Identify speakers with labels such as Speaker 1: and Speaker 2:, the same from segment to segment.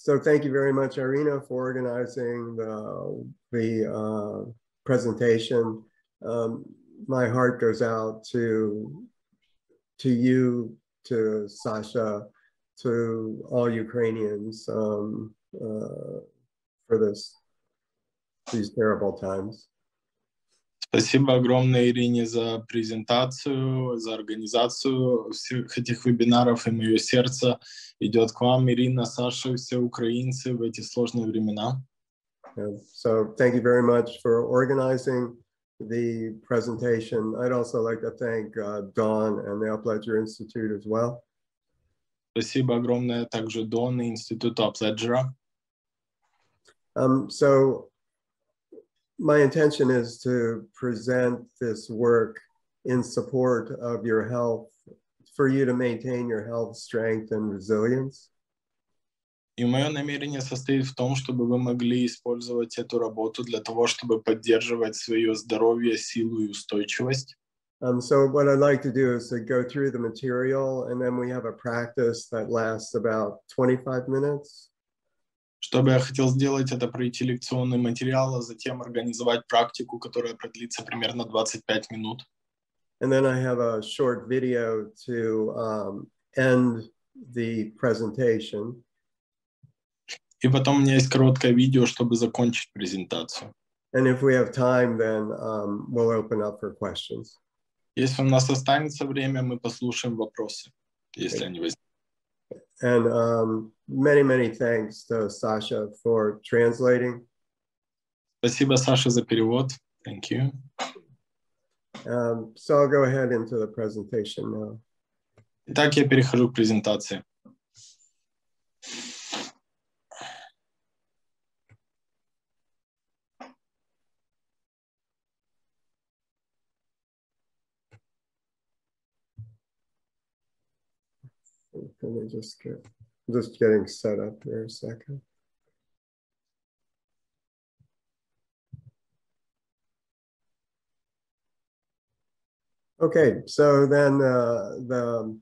Speaker 1: So thank you very much, Irina, for organizing the presentation. My heart goes out to you, to Sasha, to all Ukrainians for these terrible times.
Speaker 2: Спасибо огромное Ирине за презентацию, за организацию всех этих вебинаров, и мое сердце идет к вам, Ирина, Саша, все украинцы в эти сложные времена.
Speaker 1: So thank you very much for organizing the presentation. I'd also like to thank Dawn and the Aplejera Institute as well.
Speaker 2: Спасибо огромное также Дон и Институту Апледжера.
Speaker 1: So my intention is to present this work in support of your health, for you to maintain your health, strength, and resilience.
Speaker 2: И мое намерение состоит в том, чтобы вы могли использовать эту работу для того, чтобы поддерживать свое здоровье, силу и устойчивость.
Speaker 1: So what I'd like to do is to go through the material, and then we have a practice that lasts about 25 minutes.
Speaker 2: Что бы я хотел сделать, это пройти лекционный материал, а затем организовать практику, которая продлится примерно 25 минут.
Speaker 1: And then I have a short video to end the presentation.
Speaker 2: И потом у меня есть короткое видео, чтобы закончить презентацию.
Speaker 1: And if we have time, then we'll open up for questions.
Speaker 2: Если у нас останется время, мы послушаем вопросы, если они возникнут.
Speaker 1: And many thanks to Sasha for translating.
Speaker 2: Спасибо, Саша, за перевод. Thank you.
Speaker 1: So I'll go ahead into the presentation now.
Speaker 2: Итак, я перехожу к презентации.
Speaker 1: Let me just getting set up here a second. Okay, so then the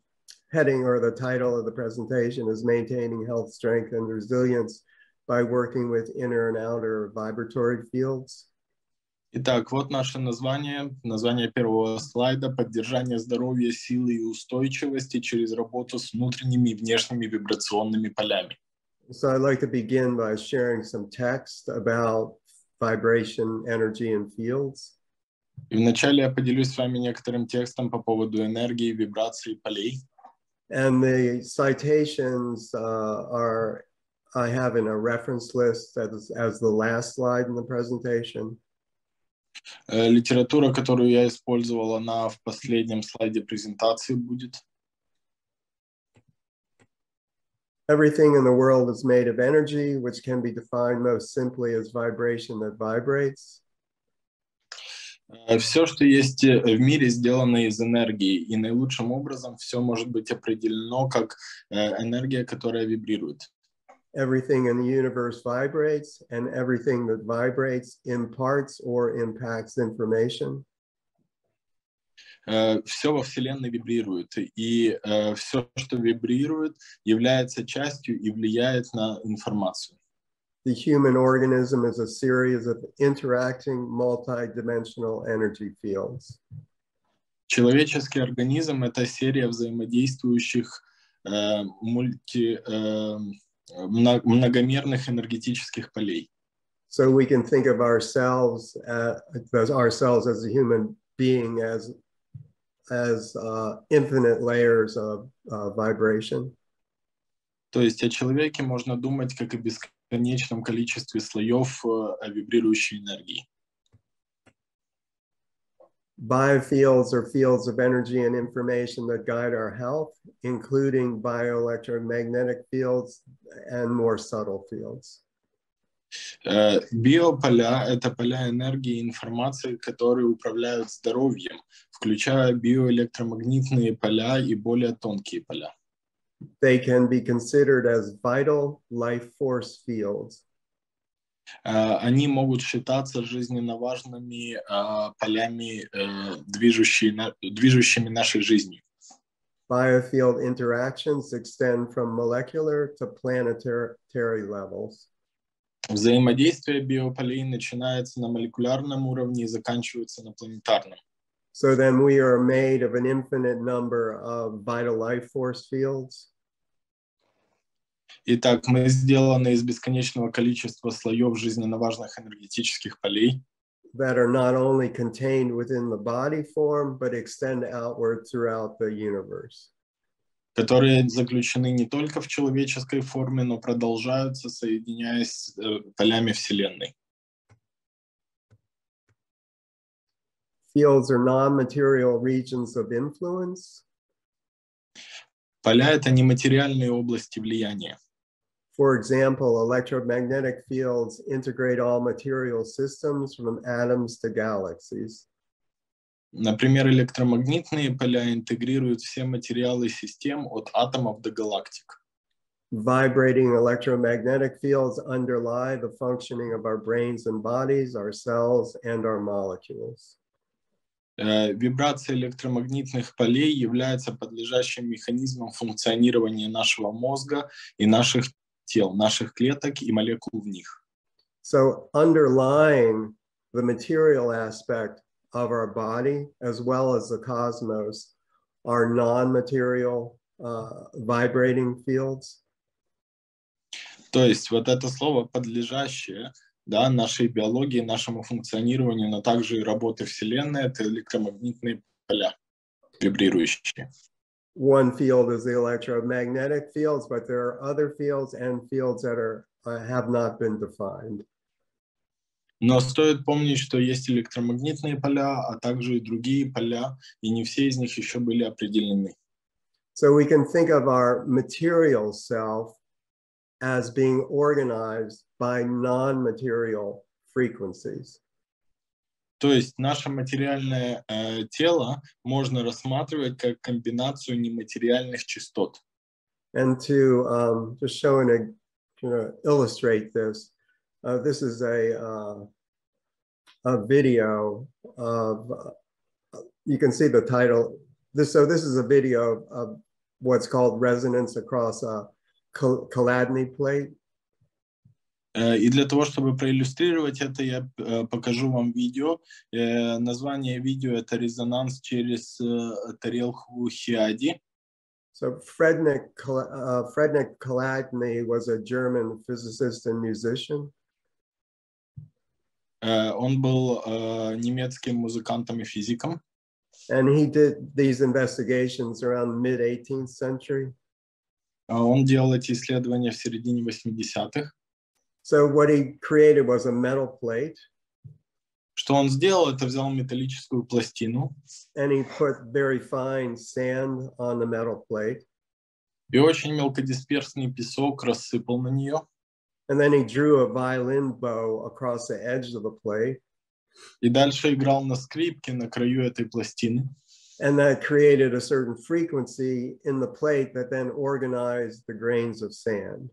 Speaker 1: heading or the title of the presentation is Maintaining Health, Strength, and Resilience by Working with Inner and Outer Vibratory Fields.
Speaker 2: Итак, вот наше название первого слайда: «Поддержание здоровья, силы и устойчивости через работу с внутренними и внешними вибрационными полями».
Speaker 1: So I'd like to begin by sharing some text about vibration, energy, and fields.
Speaker 2: И вначале я поделюсь с вами некоторым текстом по поводу энергии, вибраций и полей.
Speaker 1: And the citations I have in a reference list as the last slide in the presentation.
Speaker 2: Литература, которую я использовал, она в последнем слайде презентации будет.
Speaker 1: Everything in the world is made of energy, which can be defined most simply as vibration that vibrates.
Speaker 2: Все, что есть в mире, сделано из энергии, и наилучшим образом все может быть определено как энергия, которая вибрирует.
Speaker 1: Everything in the universe vibrates, and everything that vibrates imparts or impacts information.
Speaker 2: Все во Вселенной вибрирует, и все, что вибрирует, является частью и влияет на информацию.
Speaker 1: The human organism is a series of interacting multi-dimensional energy fields.
Speaker 2: Человеческий организм — это серия взаимодействующих многомерных энергетических полей.
Speaker 1: So we can think of ourselves as a human being as infinite layers of vibration.
Speaker 2: То есть о человеке можно думать как о бесконечном количестве слоев вибрирующей энергии.
Speaker 1: Biofields are fields of energy and information that guide our health, including bioelectromagnetic fields and more subtle fields.
Speaker 2: Биополя — это поля энергии и информации, которые управляют здоровьем, включая биоэлектромагнитные поля и более тонкие поля.
Speaker 1: They can be considered as vital life force fields.
Speaker 2: Они могут считаться жизненно важными полями, движущими нашей жизнью.
Speaker 1: biofield interactions extend from molecular to planetary levels.
Speaker 2: Взаимодействие биополей начинается на молекулярном уровне и заканчивается на планетарном.
Speaker 1: So then we are made of an infinite number of vital life force fields.
Speaker 2: Итак, мы сделаны из бесконечного количества слоев жизненно важных энергетических полей,
Speaker 1: that are not only contained within the body form, but extend outward throughout the universe.
Speaker 2: которые заключены не только в человеческой форме, но продолжаются, соединяясь с полями Вселенной.
Speaker 1: Fields are non-material regions of influence.
Speaker 2: Поля — это нематериальные области влияния.
Speaker 1: For example, electromagnetic fields integrate all material systems from atoms to galaxies.
Speaker 2: Например, электромагнитные поля интегрируют все материалы систем от атомов до галактик.
Speaker 1: Vibrating electromagnetic fields underlie the functioning of our brains and bodies, our cells, and our molecules.
Speaker 2: Вибрация электромагнитных полей является подлежащим механизмом функционирования нашего мозга и наших тел, наших клеток и молекул в них.
Speaker 1: So underlying the material aspect of our body, as well as the cosmos, are non-material vibrating fields.
Speaker 2: То есть вот это слово «подлежащее», да, нашей биологии, нашему функционированию, но также и работы Вселенной — это электромагнитные поля, вибрирующие.
Speaker 1: One field is the electromagnetic fields, but there are other fields and fields that have not been defined.
Speaker 2: Но стоит помнить, что есть электромагнитные поля, а также и другие поля, и не все из них еще были определены.
Speaker 1: So we can think of our material self as being organized by non-material frequencies.
Speaker 2: То есть наше материальное тело можно рассматривать как комбинацию нематериальных частот.
Speaker 1: And to just illustrate this, this is a video of, you can see the title. This is a video of what's called resonance across a Chladni plate.
Speaker 2: И для того, чтобы проиллюстрировать это, я покажу вам видео. Название видео — это «Резонанс через тарелку Хиади».
Speaker 1: So Frederick Chladni was a German physicist and musician.
Speaker 2: Он был немецким музыкантом и физиком.
Speaker 1: And he did these investigations around the mid-18th century.
Speaker 2: Он делал эти исследования в середине 80-х.
Speaker 1: So what he created was a metal plate.
Speaker 2: Что он сделал, это взял металлическую пластину.
Speaker 1: And he put very fine sand on the metal plate.
Speaker 2: И очень мелкодисперсный песок рассыпал на нее.
Speaker 1: And then he drew a violin bow across the edge of the plate.
Speaker 2: И дальше играл на скрипке на краю этой пластины.
Speaker 1: And that created a certain frequency in the plate that then organized the grains of sand.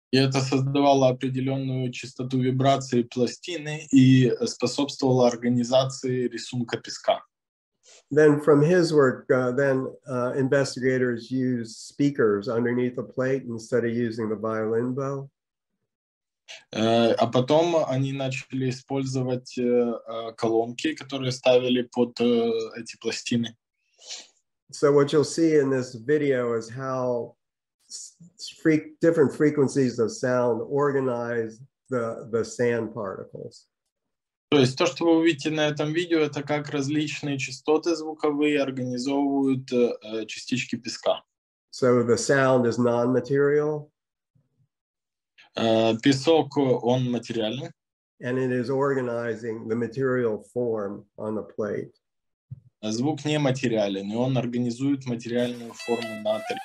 Speaker 2: И это создавало определенную частоту вибрации пластины и способствовало организации рисунка песка.
Speaker 1: Then from his work, investigators used speakers underneath the plate instead of using the violin bow.
Speaker 2: А потом они начали использовать колонки, которые ставили под эти пластины.
Speaker 1: So what you'll see in this video is how different frequencies of sound organize the sand particles.
Speaker 2: То есть то, что вы увидите на этом видео, это как различные частоты звуковые организовывают частички песка.
Speaker 1: So the sound is non-material.
Speaker 2: Песок, он материальный.
Speaker 1: And it is organizing the material form on the plate.
Speaker 2: Звук не материален, и он организует материальную форму на тарелке.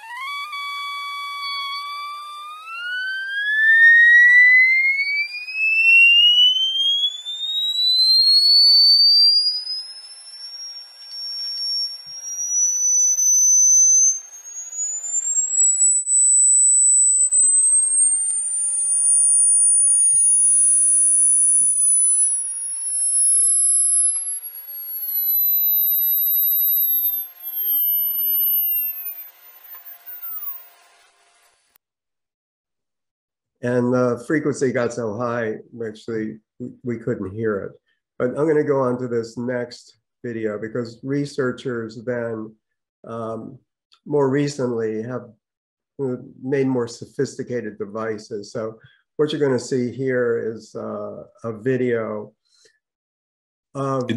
Speaker 1: And the frequency got so high, actually, we couldn't hear it. But I'm going to go on to this next video because researchers then more recently have made more sophisticated devices. So what you're going to see here is a video of...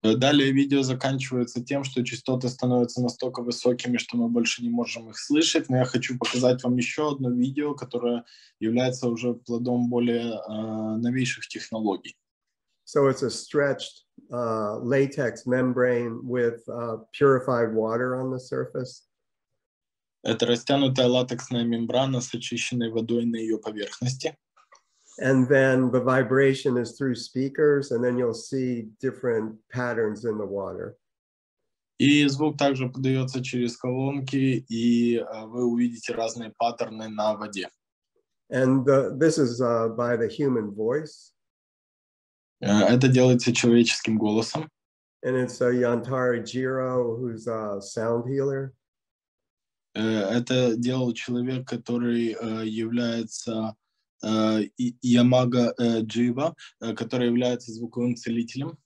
Speaker 2: Далее видео заканчивается тем, что частоты становятся настолько высокими, что мы больше не можем их слышать. Но я хочу показать вам еще одно видео, которое является уже плодом более новейших технологий.
Speaker 1: So it's a stretched latex membrane with purified water on the surface.
Speaker 2: Это растянутая латексная мембрана с очищенной водой на ее поверхности.
Speaker 1: And then the vibration is through speakers, and then you'll see different patterns in the water.
Speaker 2: И звук также подается через колонки, и вы увидите разные паттерны на воде.
Speaker 1: And this is by the human voice.
Speaker 2: Это делается человеческим голосом.
Speaker 1: And it's Yantari Jiro, who's a sound healer.
Speaker 2: Это делал человек, который является Ямага Джива, который является звуковым целителем.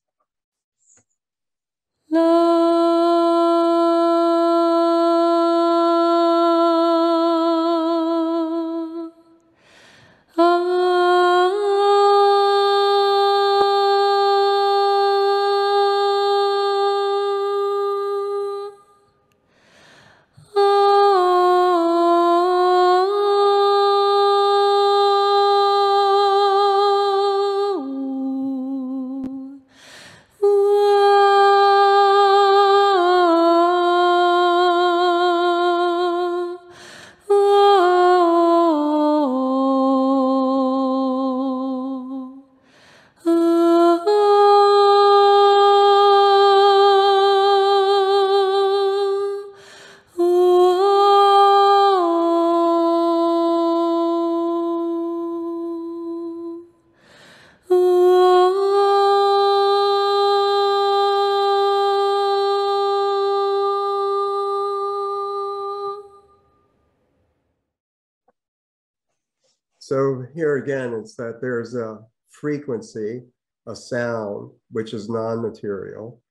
Speaker 1: So here again, it's that there's a frequency, a sound, which is non-material.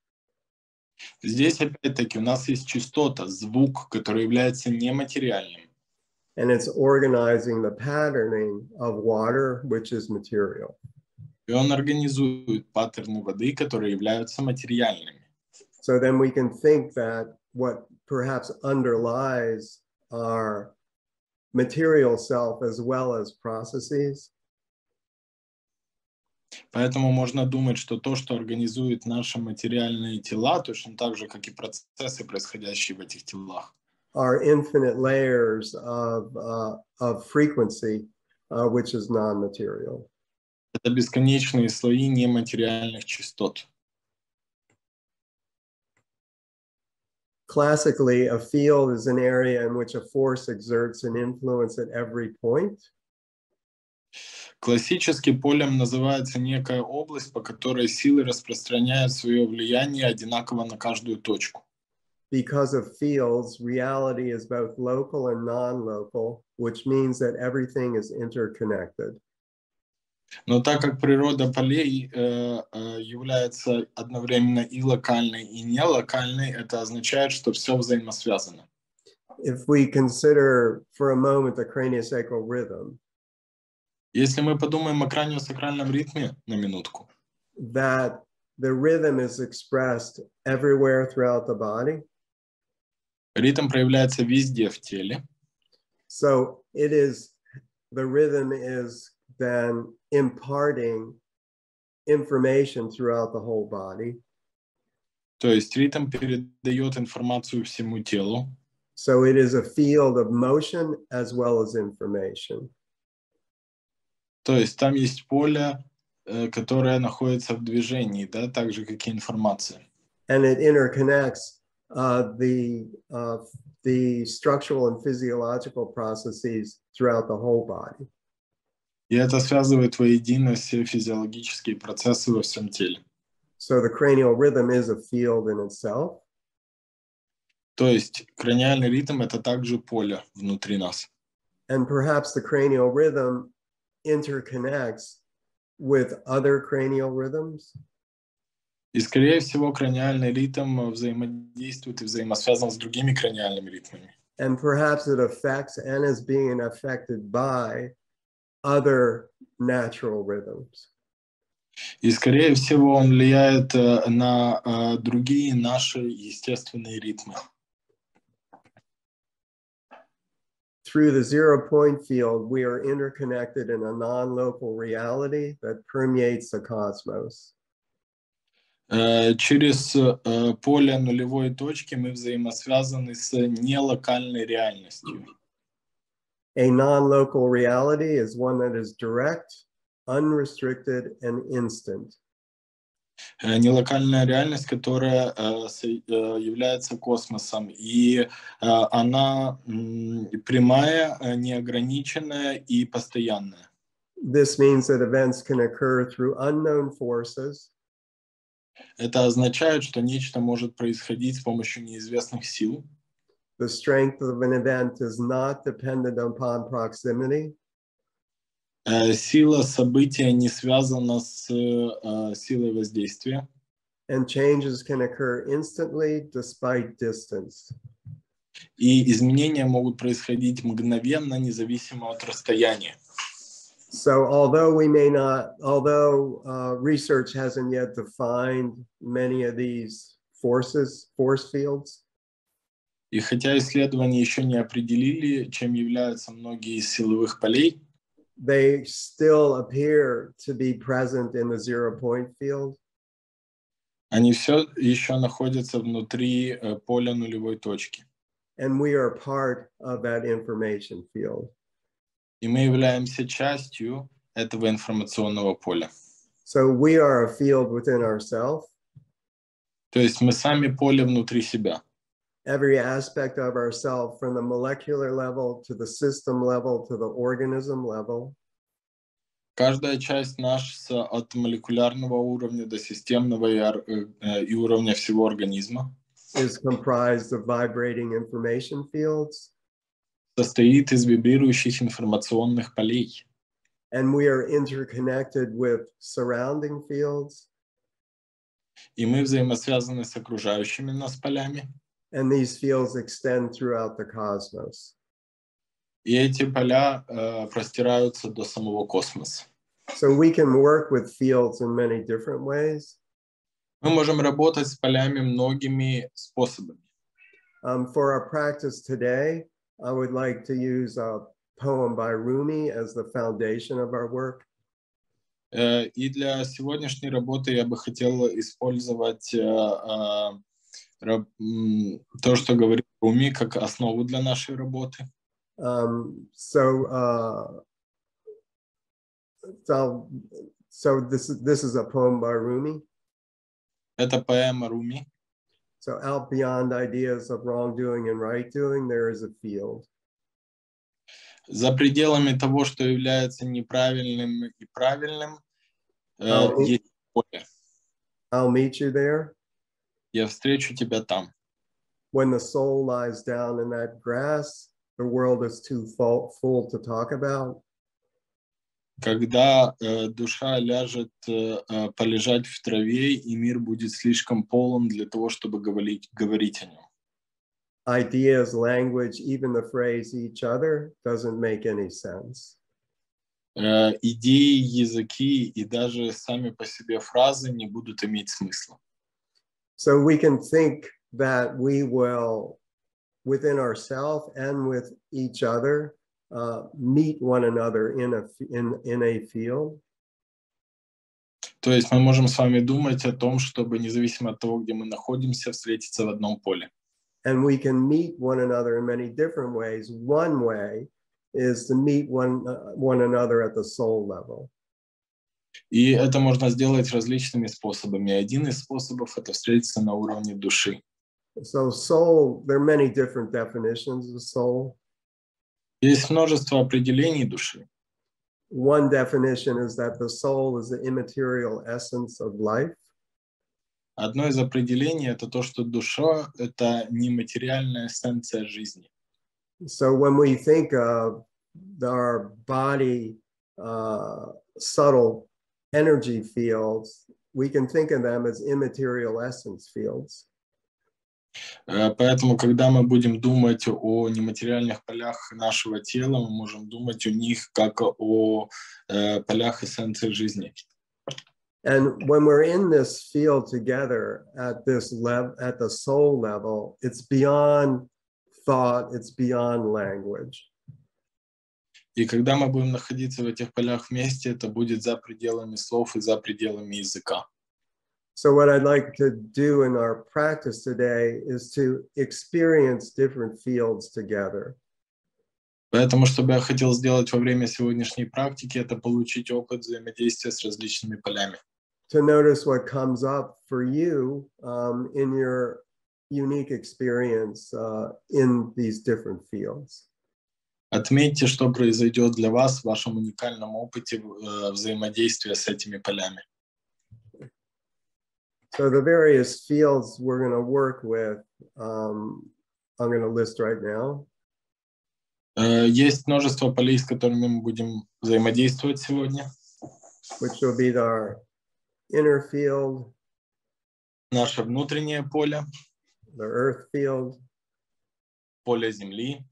Speaker 2: Здесь опять-таки у нас есть частота, звук, который является нематериальным.
Speaker 1: And it's organizing the patterning of water, which is material.
Speaker 2: И он организует паттерны воды, которые являются материальными.
Speaker 1: So then we can think that what perhaps underlies our material self as well as processes.
Speaker 2: Поэтому можно думать, что то, что организует наши материальные тела, точно так же, как и процессы, происходящие в этих телах,
Speaker 1: are infinite layers of frequency, which is non-material.
Speaker 2: это бесконечные слои нематериальных частот.
Speaker 1: Classically, a field is an area in which a force exerts an influence at every point.
Speaker 2: Классически полем называется некая область, по которой силы распространяют свое влияние одинаково на каждую точку.
Speaker 1: Because of fields, reality is both local and non-local, which means that everything is interconnected.
Speaker 2: Но так как природа полей является одновременно и локальной, и нелокальной, это означает, что все взаимосвязано.
Speaker 1: If we consider for a moment the craniosacral rhythm,
Speaker 2: Если мы подумаем о краниосакральном ритме на минутку,
Speaker 1: that the rhythm is expressed everywhere throughout the body.
Speaker 2: ритм проявляется везде в теле.
Speaker 1: So it is, the rhythm is then imparting information throughout the whole body.
Speaker 2: То есть ритм передает информацию всему телу.
Speaker 1: So it is a field of motion as well as information.
Speaker 2: То есть там есть поле, которое находится в движении, да, так же, как и информация.
Speaker 1: And it interconnects the structural and physiological processes throughout the whole body.
Speaker 2: И это связывает воедино все физиологические процессы во всем теле.
Speaker 1: So the cranial rhythm is a field in itself.
Speaker 2: То есть краниальный ритм — это также поле внутри нас.
Speaker 1: And perhaps the cranial rhythm interconnects with other cranial rhythms.
Speaker 2: И, скорее всего, краниальный ритм взаимодействует и взаимосвязан с другими краниальными ритмами.
Speaker 1: And perhaps it affects and is being affected by other natural rhythms.
Speaker 2: И, скорее всего, он влияет на другие наши естественные ритмы.
Speaker 1: Through the zero-point field, we are interconnected in a non-local reality that permeates the cosmos.
Speaker 2: Через поле нулевой точки мы взаимосвязаны с нелокальной реальностью.
Speaker 1: A non-local reality is one that is direct, unrestricted, and instant.
Speaker 2: Нелокальная реальность, которая является космосом, и она прямая, неограниченная и постоянная.
Speaker 1: This means that events can occur through unknown forces.
Speaker 2: Это означает, что нечто может происходить с помощью неизвестных сил.
Speaker 1: The strength of an event is not dependent upon proximity.
Speaker 2: Сила события не связана с силой воздействия.
Speaker 1: And changes can occur instantly despite distance.
Speaker 2: И изменения могут происходить мгновенно, независимо от расстояния.
Speaker 1: So although research hasn't yet defined many of these force fields,
Speaker 2: И хотя исследования еще не определили, чем являются многие из силовых полей,
Speaker 1: they still appear to be present in the zero-point field.
Speaker 2: они все еще находятся внутри поля нулевой точки.
Speaker 1: And we are part of that information field.
Speaker 2: И мы являемся частью этого информационного поля.
Speaker 1: So we are a field within ourselves.
Speaker 2: То есть мы сами поле внутри себя.
Speaker 1: Every aspect of ourselves, from the molecular level to the system level to the organism level,
Speaker 2: Каждая часть наша от молекулярного уровня до системного и уровня всего организма
Speaker 1: is comprised of vibrating information fields.
Speaker 2: Состоит из вибрирующих информационных полей.
Speaker 1: And we are interconnected with surrounding fields.
Speaker 2: И мы взаимосвязаны с окружающими нас полями.
Speaker 1: And these fields extend throughout the cosmos.
Speaker 2: И эти поля простираются до самого космоса.
Speaker 1: So we can work with fields in many different ways.
Speaker 2: Мы можем работать с полями многими способами.
Speaker 1: For our practice today, I would like to use a poem by Rumi as the foundation of our work.
Speaker 2: И для сегодняшней работы я бы хотел использовать то, что говорит Руми, как основу для нашей работы.
Speaker 1: So this is a poem by Rumi.
Speaker 2: Это поэма Руми.
Speaker 1: So out beyond ideas of wrongdoing and right doing, there is a field.
Speaker 2: За пределами того, что является неправильным и правильным, есть поле.
Speaker 1: I'll meet you there.
Speaker 2: Я встречу тебя там.
Speaker 1: When the soul lies down in that grass, the world is too full to talk about.
Speaker 2: Когда душа ляжет полежать в траве, и мир будет слишком полон для того, чтобы говорить о нем.
Speaker 1: Ideas, language, even the phrase each other doesn't make any sense.
Speaker 2: Идеи, языки и даже сами по себе фразы не будут иметь смысла.
Speaker 1: So we can think that we will, within ourselves and with each other, meet one another in a field.
Speaker 2: То есть мы можем с вами думать о том, чтобы независимо от того, где мы находимся, встретиться в одном поле.
Speaker 1: And we can meet one another in many different ways. One way is to meet one another at the soul level.
Speaker 2: И это можно сделать различными способами. Один из способов — это встретиться на уровне души.
Speaker 1: So soul, there are many different definitions of soul.
Speaker 2: Есть множество определений души.
Speaker 1: One definition is that the soul is the immaterial essence of life.
Speaker 2: Одно из определений — это то, что душа — это нематериальная эссенция жизни.
Speaker 1: So when we think of our body subtle energy fields, we can think of them as immaterial essence fields.
Speaker 2: Поэтому, когда мы будем думать о нематериальных полях нашего тела, мы можем думать о них как о полях эссенции жизни.
Speaker 1: And when we're in this field together at this level, at the soul level, it's beyond thought, it's beyond language.
Speaker 2: И когда мы будем находиться в этих полях вместе, это будет за пределами слов и за пределами языка.
Speaker 1: So what I'd like to do in our practice today is to experience different fields together.
Speaker 2: Поэтому, что бы я хотел сделать во время сегодняшней практики, это получить опыт взаимодействия с различными полями.
Speaker 1: To notice what comes up for you in your unique experience in these different fields.
Speaker 2: Отметьте, что произойдет для вас в вашем уникальном опыте взаимодействия с этими полями.
Speaker 1: So the various fields we're going to work with, I'm going to list right now.
Speaker 2: Есть множество полей, с которыми мы будем взаимодействовать сегодня.
Speaker 1: Which will be our inner field,
Speaker 2: наше внутреннее поле,
Speaker 1: the earth field,
Speaker 2: поле Земли,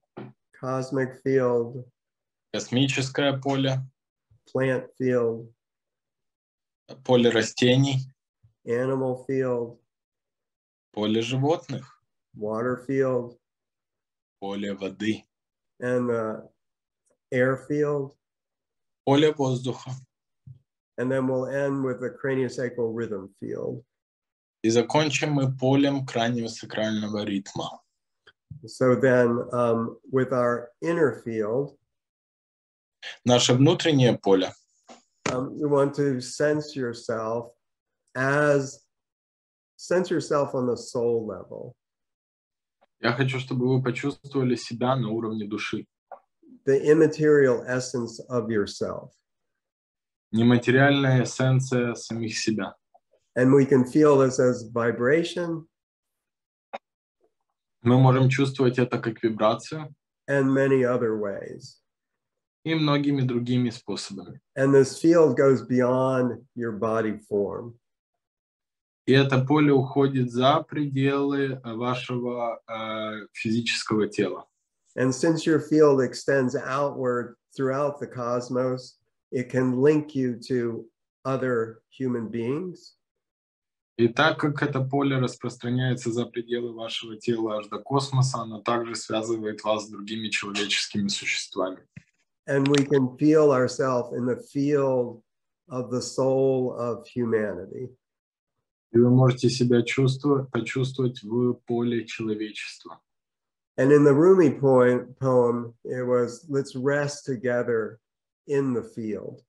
Speaker 1: cosmic field,
Speaker 2: космическое поле,
Speaker 1: plant field,
Speaker 2: поле растений,
Speaker 1: animal field,
Speaker 2: поле животных,
Speaker 1: water field,
Speaker 2: поле воды,
Speaker 1: and the air field.
Speaker 2: Поле воздуха.
Speaker 1: And then we'll end with the craniosacral rhythm field.
Speaker 2: И закончим мы полем краниосакрального ритма.
Speaker 1: So then with our inner field,
Speaker 2: наше внутреннее поле,
Speaker 1: you want to sense yourself on the soul level.
Speaker 2: Я хочу, чтобы вы почувствовали себя на уровне души.
Speaker 1: The immaterial essence of yourself.
Speaker 2: Нематериальная эссенция самих себя.
Speaker 1: And we can feel this as vibration.
Speaker 2: Мы можем чувствовать это как вибрацию.
Speaker 1: And many other ways.
Speaker 2: И многими другими способами.
Speaker 1: And this field goes beyond your body form.
Speaker 2: И это поле уходит за пределы вашего физического тела.
Speaker 1: And since your field extends outward throughout the cosmos, it can link you to other human beings.
Speaker 2: И так как это поле распространяется за пределы вашего тела аж до космоса, оно также связывает вас с другими человеческими существами.
Speaker 1: And we can feel ourselves in the field of the soul of humanity.
Speaker 2: И вы можете себя почувствовать в поле человечества.
Speaker 1: And in the Rumi poem, it was, let's rest together in the field.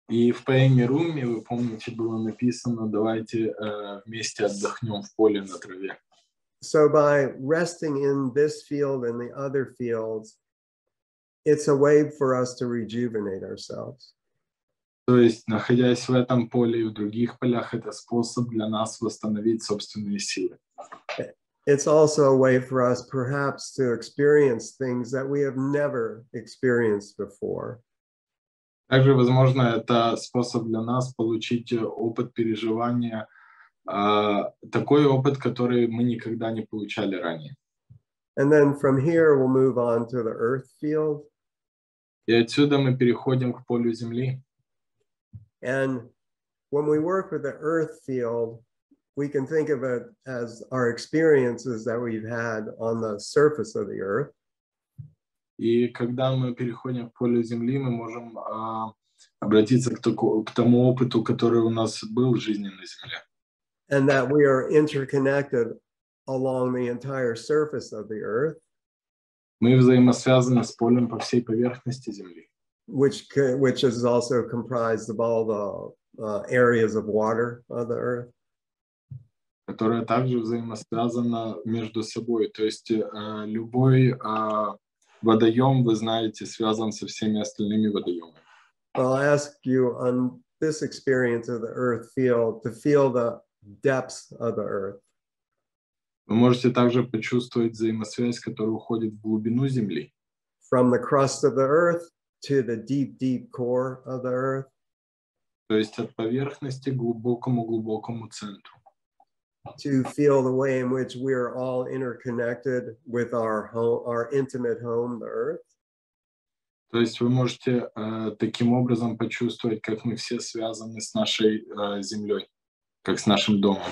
Speaker 2: И в поэме Руми, вы помните, было написано, давайте вместе отдохнем в поле на траве.
Speaker 1: So by resting in this field and the other fields, it's a way for us to rejuvenate ourselves.
Speaker 2: То есть, находясь в этом поле и в других полях, это способ для нас восстановить собственные силы.
Speaker 1: It's also a way for us perhaps to experience things that we have never experienced before.
Speaker 2: Также, возможно, это способ для нас получить опыт переживания, такой опыт, который мы никогда не получали ранее.
Speaker 1: And then from here we'll move on to the earth field.
Speaker 2: И отсюда мы переходим к полю Земли.
Speaker 1: And when we work with the earth field, we can think of it as our experiences that we've had on the surface of the earth.
Speaker 2: И когда мы переходим к полю Земли, мы можем обратиться к тому опыту, который у нас был в жизни на Земле.
Speaker 1: And that we are interconnected along the entire surface of the earth.
Speaker 2: Мы взаимосвязаны с полем по всей поверхности Земли.
Speaker 1: Which is also comprised of all the areas of water of the earth.
Speaker 2: Которая также взаимосвязана между собой. То есть любой водоем, вы знаете, связан со всеми остальными водоемами.
Speaker 1: I'll ask you on this experience of the earth field to feel the depths of the earth.
Speaker 2: Вы можете также почувствовать взаимосвязь, которая уходит в глубину Земли.
Speaker 1: from the crust of the earth to the deep, deep core of the earth.
Speaker 2: То есть от поверхности к глубокому центру.
Speaker 1: To feel the way in which we are all interconnected with our home, our intimate home, the earth.
Speaker 2: То есть вы можете таким образом почувствовать, как мы все связаны с нашей землей, как с нашим домом.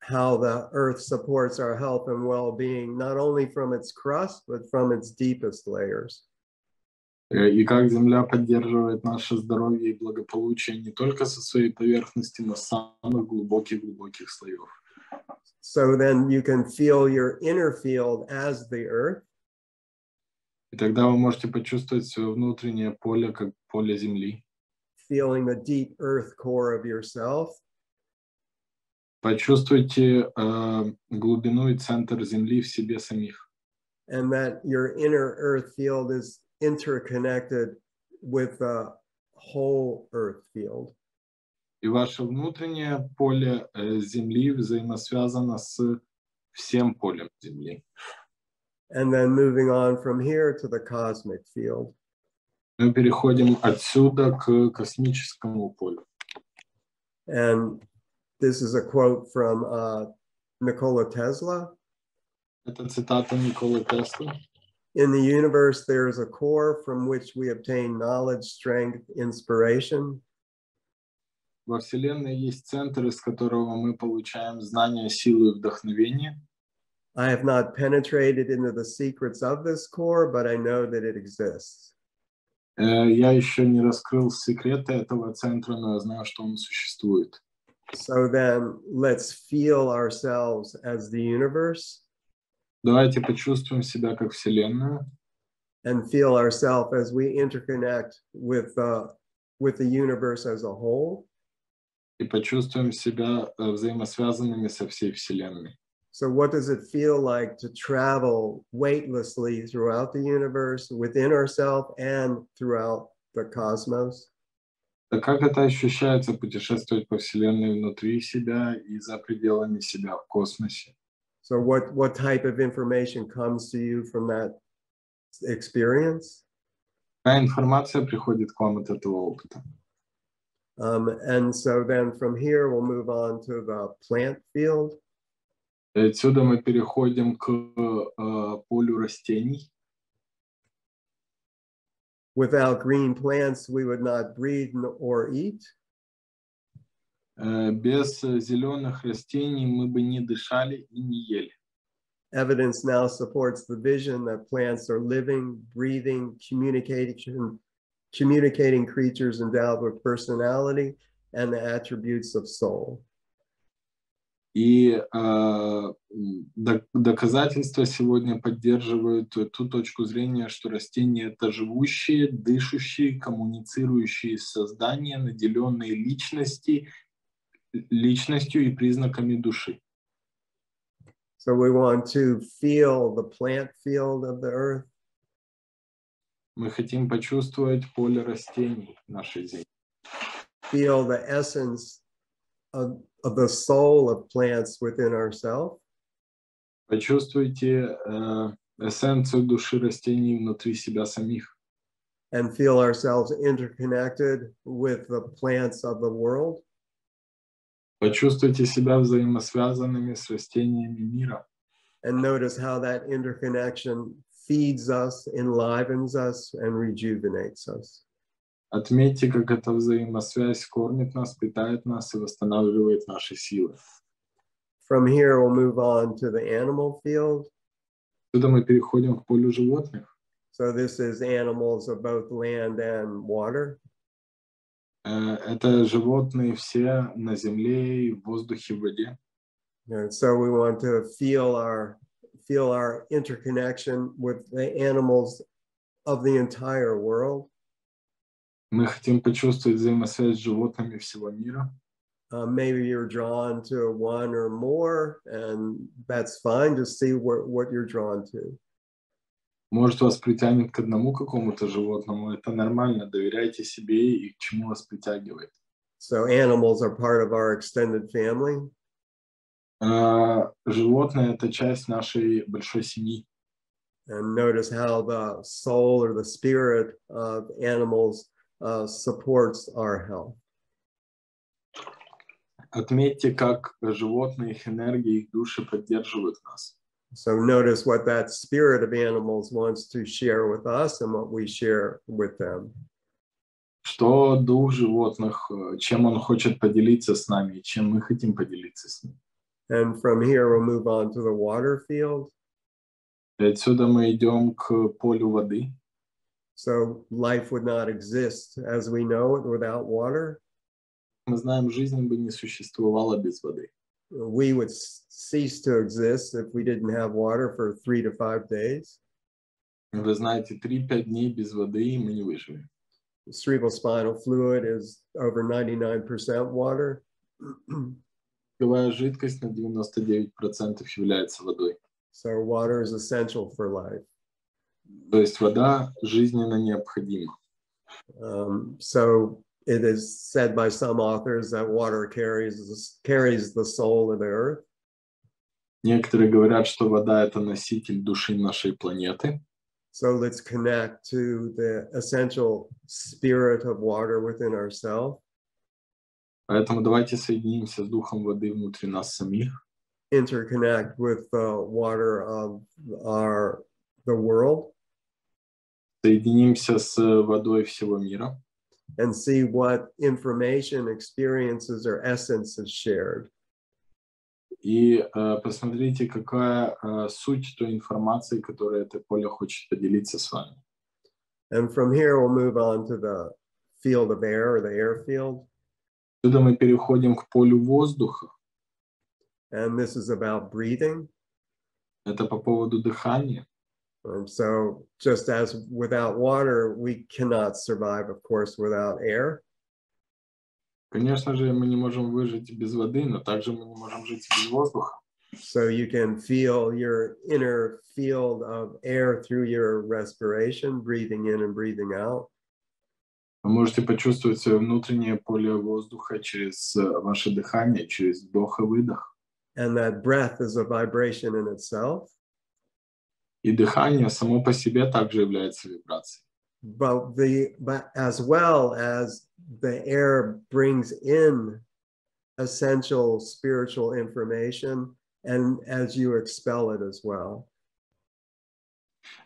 Speaker 1: How the earth supports our health and well-being, not only from its crust, but from its deepest layers.
Speaker 2: И как земля поддерживает наше здоровье и благополучие не только со своей поверхности, но с самых глубоких слоев.
Speaker 1: So then you can feel your inner field as the earth.
Speaker 2: И тогда вы можете почувствовать свое внутреннее поле, как поле земли.
Speaker 1: Feeling the deep earth core of yourself.
Speaker 2: Почувствуйте глубину и центр земли в себе самих.
Speaker 1: And that your inner earth field is interconnected with the whole earth field.
Speaker 2: И ваше внутреннее поле земли взаимосвязано с всем полем земли.
Speaker 1: And then moving on from here to the cosmic field.
Speaker 2: Мы переходим отсюда к космическому полю.
Speaker 1: And this is a quote from Nikola Tesla.
Speaker 2: Это цитата Николы Теслы.
Speaker 1: In the universe, there is a core from which we obtain knowledge, strength, inspiration.
Speaker 2: Во Вселенной есть центр, из которого мы получаем знания, силы и вдохновение.
Speaker 1: I have not penetrated into the secrets of this core, but I know that it exists.
Speaker 2: Я еще не раскрыл секреты этого центра, но я знаю, что он существует.
Speaker 1: So then let's feel ourselves as the universe.
Speaker 2: Давайте почувствуем себя как Вселенную.
Speaker 1: And feel ourselves as we interconnect with the universe as a whole.
Speaker 2: И почувствуем себя взаимосвязанными со всей Вселенной.
Speaker 1: So what does it feel like to travel weightlessly throughout the universe, within ourselves and throughout the cosmos?
Speaker 2: Так как это ощущается путешествовать по Вселенной внутри себя и за пределами себя в космосе?
Speaker 1: So what type of information comes to you from that experience?
Speaker 2: Какая информация приходит к вам от этого опыта?
Speaker 1: And so then from here, we'll move on to the plant field.
Speaker 2: И отсюда мы переходим к полю растений.
Speaker 1: Without green plants, we would not breathe or eat.
Speaker 2: Без зеленых растений мы бы не дышали и не ели.
Speaker 1: Evidence now supports the vision that plants are living, breathing, communicating creatures endowed with personality and the attributes of soul.
Speaker 2: И доказательства сегодня поддерживают ту точку зрения, что растения — это живущие, дышащие, коммуницирующие создания, наделенные личностью и признаками души.
Speaker 1: So we want to feel the plant field of the earth.
Speaker 2: Мы хотим почувствовать поле растений нашей земли.
Speaker 1: Feel the essence of the soul of plants within ourselves.
Speaker 2: Почувствуйте эссенцию души растений внутри себя самих.
Speaker 1: And feel ourselves interconnected with the plants of the world.
Speaker 2: Почувствуйте себя взаимосвязанными с растениями мира.
Speaker 1: And notice how that interconnection feeds us, enlivens us, and rejuvenates us.
Speaker 2: Отметьте, как эта взаимосвязь кормит нас, питает нас и восстанавливает наши силы.
Speaker 1: From here, we'll move on to the animal field.
Speaker 2: Отсюда мы переходим к полю животных.
Speaker 1: So this is animals of both land and water.
Speaker 2: Это животные все на земле и в воздухе, в воде.
Speaker 1: And so we want to feel our interconnection with the animals of the entire world.
Speaker 2: Мы хотим почувствовать взаимосвязь с животными всего мира.
Speaker 1: Maybe you're drawn to one or more, and that's fine. Just see what you're drawn to.
Speaker 2: Может, вас притянет к одному какому-то животному, это нормально, доверяйте себе и к чему вас притягивает.
Speaker 1: So animals are part of our extended family.
Speaker 2: Животные — это часть нашей большой семьи.
Speaker 1: And notice how the soul or the spirit of animals supports our health.
Speaker 2: Отметьте, как животные, их энергии, их души поддерживают нас.
Speaker 1: So notice what that spirit of animals wants to share with us and what we share with them.
Speaker 2: Что дух животных, чем он хочет поделиться с нами, чем мы хотим поделиться с ним.
Speaker 1: And from here we'll move on to the water field.
Speaker 2: И отсюда мы идем к полю воды.
Speaker 1: So life would not exist as we know it without water.
Speaker 2: Мы знаем, жизнь бы не существовала без воды.
Speaker 1: We would cease to exist if we didn't have water for 3 to 5 days.
Speaker 2: Вы знаете, 3-5 дней без воды, и мы не выживем.
Speaker 1: Cerebrospinal fluid is over 99% water.
Speaker 2: Мозговая жидкость на 99% является водой.
Speaker 1: So water is essential for life.
Speaker 2: То есть вода жизненно необходима.
Speaker 1: So it is said by some authors that water carries the soul of the earth.
Speaker 2: Некоторые говорят, что вода – это носитель души нашей планеты.
Speaker 1: So let's connect to the essential spirit of water within ourselves.
Speaker 2: Поэтому давайте соединимся с духом воды внутри нас самих.
Speaker 1: Interconnect with the water of the world.
Speaker 2: Соединимся с водой всего мира.
Speaker 1: And see what information, experiences, or essence is shared.
Speaker 2: И посмотрите, какая суть той информации, которую это поле хочет поделиться с вами.
Speaker 1: And from here we'll move on to the field of air or the air field.
Speaker 2: Отсюда мы переходим к полю воздуха.
Speaker 1: And this is about breathing.
Speaker 2: Это по поводу дыхания.
Speaker 1: And so just as without water, we cannot survive, of course, without air.
Speaker 2: Конечно же, мы не можем выжить без воды, но также мы не можем жить без воздуха.
Speaker 1: So you can feel your inner field of air through your respiration, breathing in and breathing out.
Speaker 2: Вы можете почувствовать свое внутреннее поле воздуха через ваше дыхание, через вдох и выдох.
Speaker 1: And that breath is a vibration in itself.
Speaker 2: И дыхание само по себе также является вибрацией.
Speaker 1: But as well as the air brings in essential spiritual information, and as you expel it as well.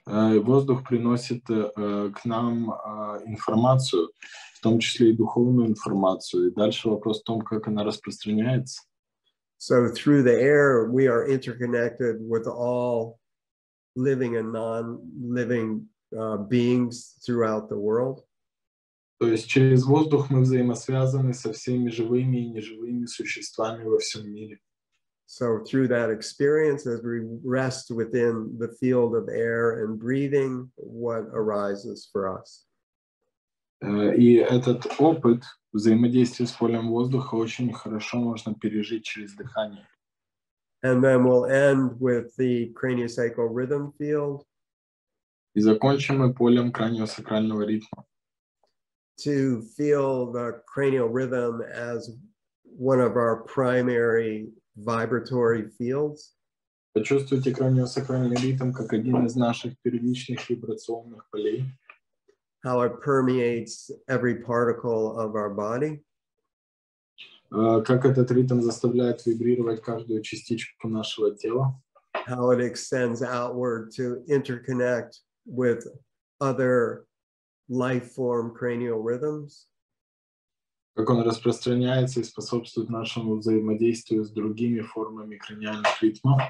Speaker 2: Воздух приносит к нам информацию, в том числе и духовную информацию. И дальше вопрос в том, как она распространяется.
Speaker 1: So through the air, we are interconnected with all living and non-living beings throughout the world.
Speaker 2: То есть через воздух мы взаимосвязаны со всеми живыми и неживыми существами во всем мире.
Speaker 1: So through that experience, as we rest within the field of air and breathing, what arises for us.
Speaker 2: И этот опыт взаимодействия с полем воздуха очень хорошо можно пережить через дыхание.
Speaker 1: And then we'll end with the craniosacral rhythm field.
Speaker 2: И закончим мы полем краниосакрального ритма.
Speaker 1: To feel the cranial rhythm as one of our primary vibratory fields.
Speaker 2: Почувствуйте краниосакральный ритм как один из наших первичных вибрационных полей.
Speaker 1: How it permeates every particle of our body.
Speaker 2: Как этот ритм заставляет вибрировать каждую частичку нашего тела.
Speaker 1: How it extends outward to interconnect with other life form cranial rhythms.
Speaker 2: Как он распространяется и способствует нашему взаимодействию с другими формами краниальных ритмов.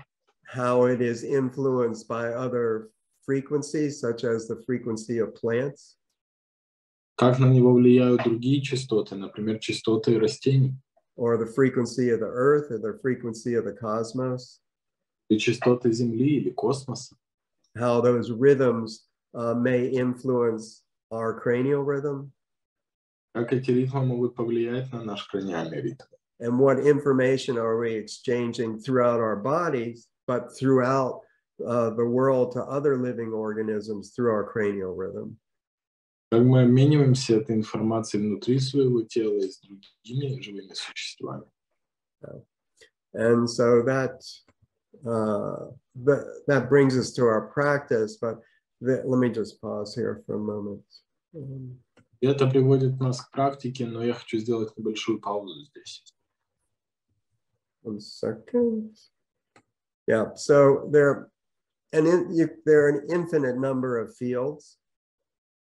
Speaker 1: How it is influenced by other frequencies, such as the frequency of plants.
Speaker 2: Как на него влияют другие частоты, например, частоты растений.
Speaker 1: Or the frequency of the earth, or the frequency of the cosmos.
Speaker 2: И частоты Земли или космоса.
Speaker 1: How those rhythms may influence our cranial rhythm.
Speaker 2: Как эти ритмы могут повлиять на наш краниальный ритм.
Speaker 1: And what information are we exchanging throughout our bodies, but throughout the world to other living organisms through our cranial rhythm.
Speaker 2: Как мы обмениваемся этой информацией внутри своего тела и с другими живыми существами.
Speaker 1: And so that that brings us to our practice, but let me just pause here for a moment.
Speaker 2: И это приводит нас к практике, но я хочу сделать небольшую паузу здесь.
Speaker 1: 1 second. Yeah, so there are an infinite number of fields.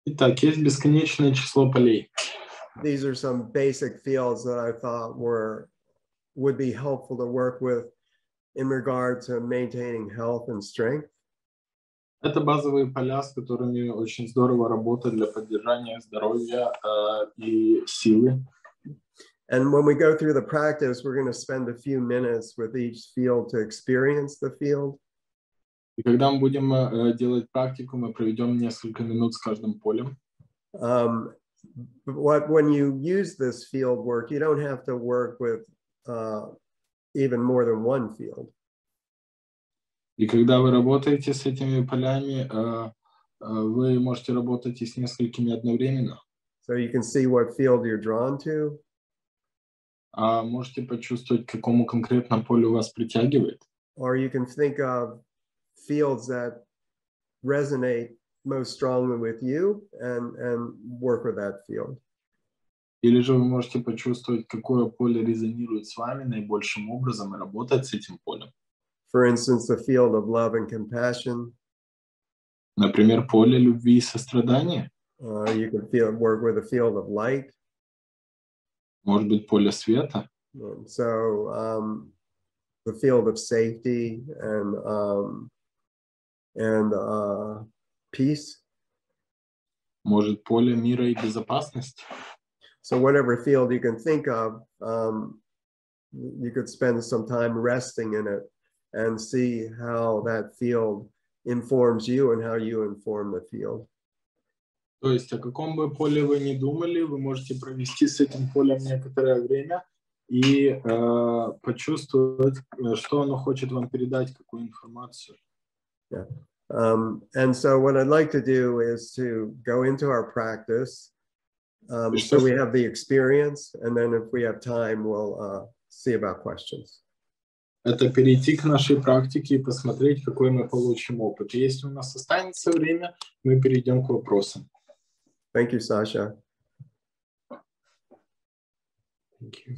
Speaker 2: Итак, есть бесконечное число полей.
Speaker 1: These are some basic fields that I thought would be helpful to work with in regard to maintaining health and strength.
Speaker 2: Это базовые поля, с которыми очень здорово работать для поддержания здоровья и силы.
Speaker 1: And when we go through the practice, we're going to spend a few minutes with each field to experience the field.
Speaker 2: И когда мы будем делать практику, мы проведем несколько минут с каждым полем.
Speaker 1: When you use this field work, you don't have to work with even more than one field.
Speaker 2: И когда вы работаете с этими полями, вы можете работать и с несколькими одновременно.
Speaker 1: So you can see what field you're drawn to.
Speaker 2: Можете почувствовать, к какому конкретно полю вас притягивает.
Speaker 1: Or you can think of fields that resonate most strongly with you and work with that field.
Speaker 2: Или же вы можете почувствовать, какое поле резонирует с вами наибольшим образом и работать с этим полем.
Speaker 1: For instance, the field of love and compassion.
Speaker 2: Например, поле любви и сострадания.
Speaker 1: You can work with a field of light.
Speaker 2: Может быть, поле света.
Speaker 1: So the field of safety and peace.
Speaker 2: Может, поле мира и безопасности.
Speaker 1: So whatever field you can think of, you could spend some time resting in it and see how that field informs you and how you inform the field.
Speaker 2: То есть, о каком бы поле вы ни думали, вы можете провести с этим полем некоторое время и почувствовать, что оно хочет вам передать, какую информацию.
Speaker 1: Yeah. And so what I'd like to do is to go into our practice. So we have the experience, and then if we have time, we'll see about questions.
Speaker 2: Это перейти к нашей практике и посмотреть, какой мы получим опыт. И если у нас останется время, мы перейдем к вопросам.
Speaker 1: Thank you, Sasha.
Speaker 2: Thank you.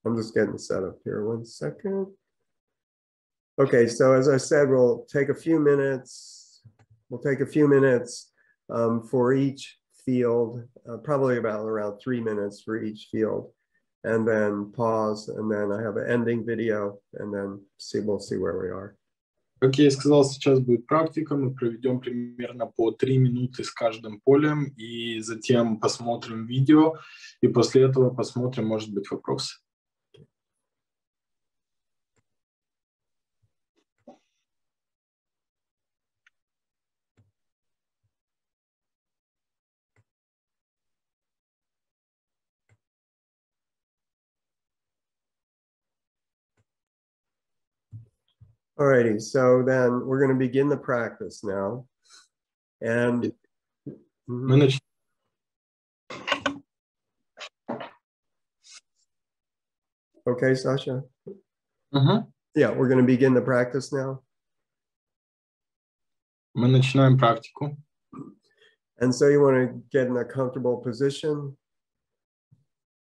Speaker 1: I'm just getting set up here. 1 second. Okay, so as I said, we'll take a few minutes. We'll take a few minutes for each field, probably around 3 minutes for each field, and then pause, and then I have an ending video, and then we'll see where we are.
Speaker 2: Как я и сказал, сейчас будет практика. Мы проведем примерно по 3 минуты с каждым полем, и затем посмотрим видео, и после этого посмотрим, может быть, вопросы.
Speaker 1: Alrighty, so then we're going to begin the practice now. And okay, Sasha? Yeah, we're going to begin the practice now.
Speaker 2: Мы начинаем практику.
Speaker 1: And so you want to get in a comfortable position.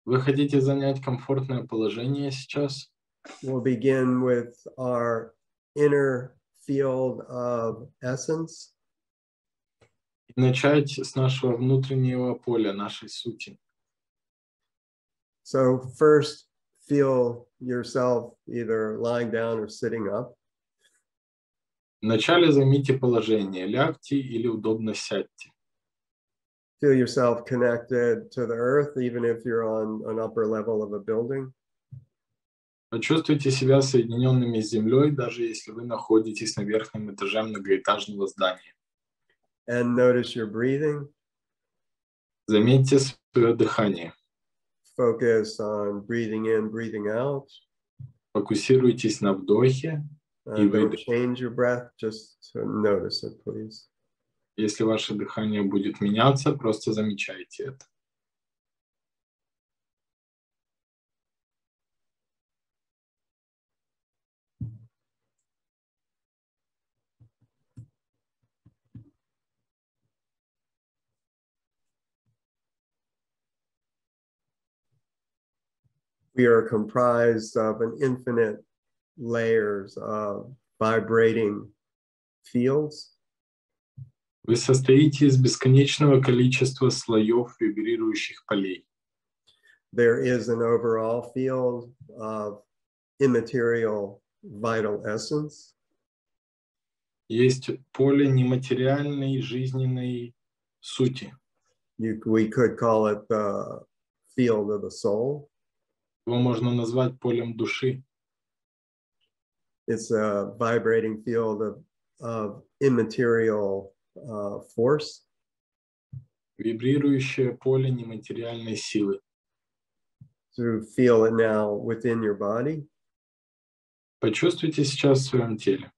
Speaker 2: Вы хотите занять комфортное положение сейчас?
Speaker 1: We'll begin with our inner field of essence.
Speaker 2: И начать с нашего внутреннего поля, нашей сути.
Speaker 1: So first, feel yourself either lying down or sitting up.
Speaker 2: Вначале займите положение, лягте или удобно сядьте.
Speaker 1: Feel yourself connected to the earth, even if you're on an upper level of a building.
Speaker 2: Почувствуйте себя соединенными с землей, даже если вы находитесь на верхнем этаже многоэтажного здания.
Speaker 1: And notice your breathing.
Speaker 2: Заметьте свое дыхание.
Speaker 1: Focus on breathing in, breathing out.
Speaker 2: Фокусируйтесь на вдохе и выдохе.
Speaker 1: Don't change your breath, just notice it, please.
Speaker 2: Если ваше дыхание будет меняться, просто замечайте это.
Speaker 1: We are comprised of an infinite layers of vibrating fields.
Speaker 2: Вы состоите из бесконечного количества слоев вибрирующих полей.
Speaker 1: There is an overall field of immaterial vital essence.
Speaker 2: Есть поле нематериальной жизненной сути.
Speaker 1: We could call it the field of the soul.
Speaker 2: Его можно назвать полем души.
Speaker 1: It's a vibrating field of immaterial force.
Speaker 2: Вибрирующее поле нематериальной силы.
Speaker 1: To feel it now within your body.
Speaker 2: Почувствуйте сейчас в своем теле.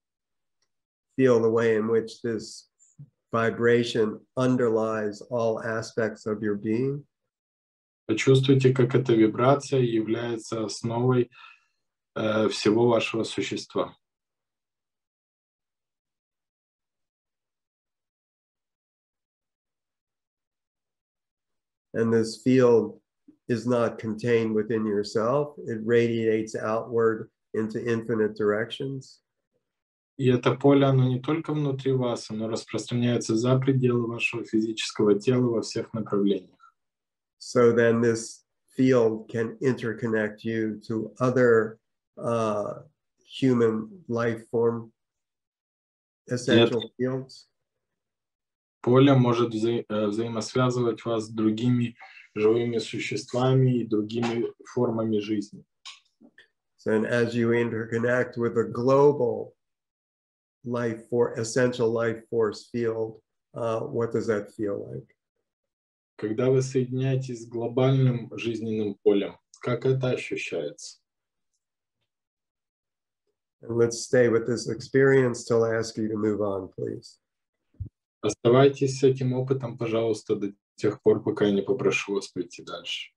Speaker 1: Feel the way in which this vibration underlies all aspects of your being.
Speaker 2: Почувствуйте, как эта вибрация является основой всего вашего существа.
Speaker 1: And this field is not contained within yourself. It radiates outward into infinite directions.
Speaker 2: И это поле, оно не только внутри вас, оно распространяется за пределы вашего физического тела во всех направлениях.
Speaker 1: So then this field can interconnect you to other human life form essential fields.
Speaker 2: Поле может взаимосвязывать вас с другими живыми существами и другими формами жизни.
Speaker 1: So, and as you interconnect with a global life for essential life force field, what does that feel like?
Speaker 2: Когда вы соединяетесь с глобальным жизненным полем, как это ощущается?
Speaker 1: And let's stay with this experience till I ask you to move on, please.
Speaker 2: Оставайтесь с этим опытом, пожалуйста, до тех пор, пока я не попрошу вас пойти дальше.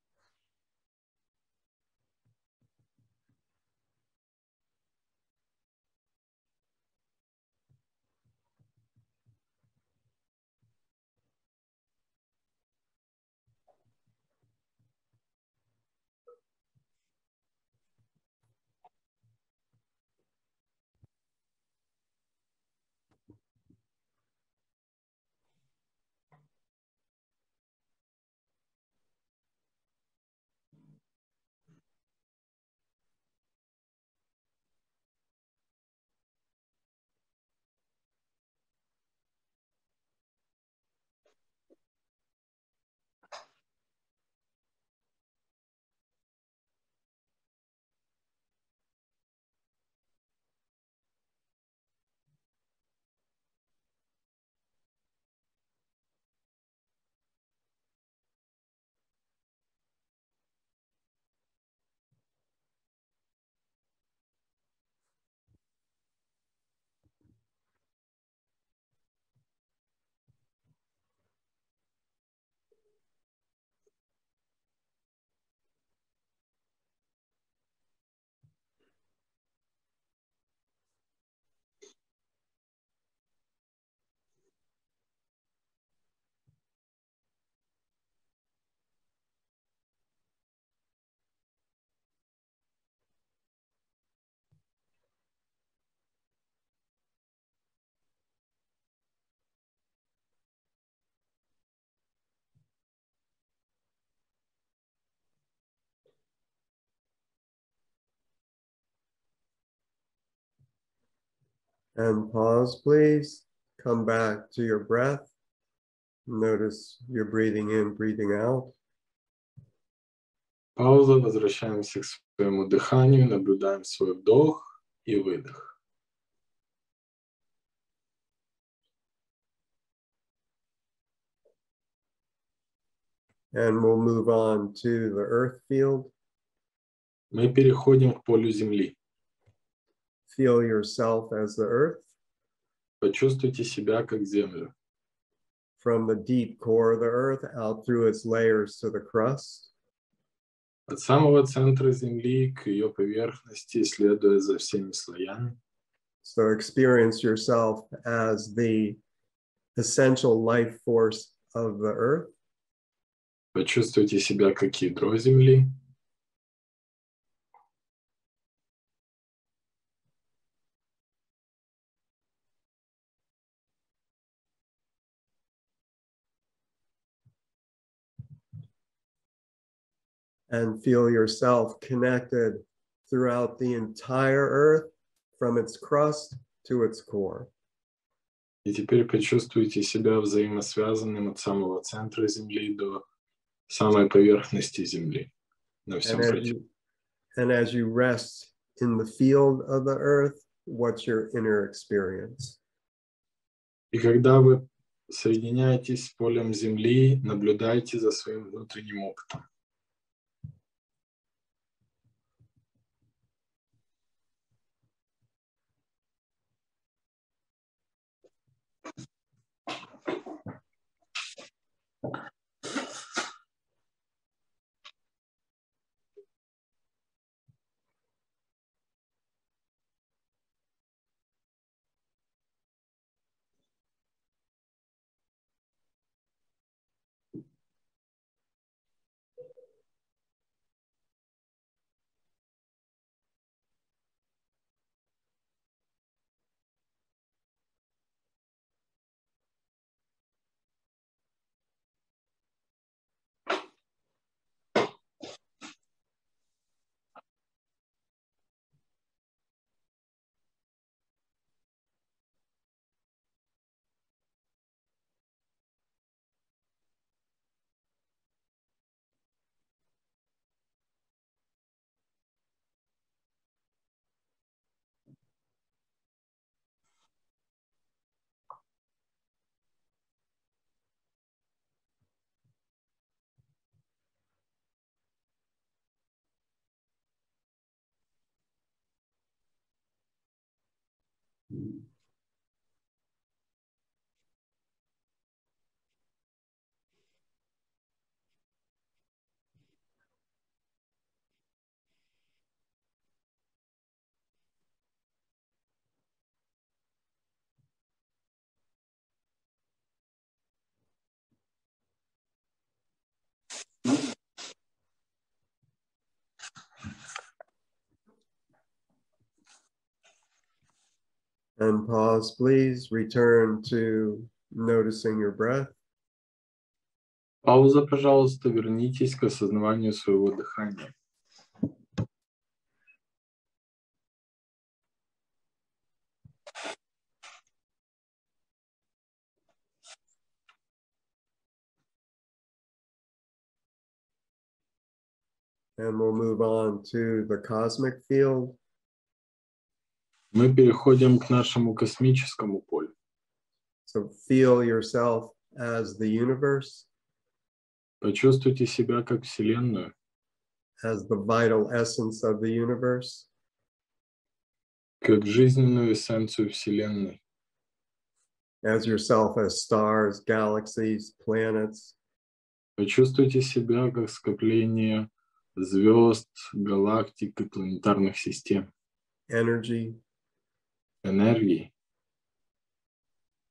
Speaker 1: And pause, please. Come back to your breath. Notice you're breathing in, breathing out.
Speaker 2: Пауза, возвращаемся к своему дыханию, наблюдаем свой вдох и выдох.
Speaker 1: And we'll move on to the earth field.
Speaker 2: Мы переходим к полю Земли.
Speaker 1: Feel yourself as the earth.
Speaker 2: Почувствуйте себя как Землю.
Speaker 1: From the deep core of the earth out through its layers to the crust.
Speaker 2: От самого центра Земли к ее поверхности, следуя за всеми слоями.
Speaker 1: So experience yourself as the essential life force of the earth.
Speaker 2: Почувствуйте себя как ядро Земли.
Speaker 1: and feel yourself connected throughout the entire earth from its crust to its core.
Speaker 2: И теперь почувствуйте себя взаимосвязанным от самого центра Земли до самой поверхности Земли на всем протяжении.
Speaker 1: And as you rest in the field of the earth, what's your inner experience?
Speaker 2: И когда вы соединяетесь с полем Земли, наблюдайте за своим внутренним опытом.
Speaker 1: And pause, please. Return to noticing your breath.
Speaker 2: Пауза, пожалуйста, вернитесь к осознаванию своего дыхания.
Speaker 1: And we'll move on to the cosmic field.
Speaker 2: Мы переходим к нашему космическому полю.
Speaker 1: So feel yourself as the universe,
Speaker 2: Почувствуйте себя как Вселенную,
Speaker 1: as the vital essence of the universe.
Speaker 2: как жизненную эссенцию Вселенной,
Speaker 1: As yourself as stars, galaxies, planets.
Speaker 2: почувствуйте себя как скопление звезд, галактик и планетарных систем,
Speaker 1: Energy.
Speaker 2: энергии.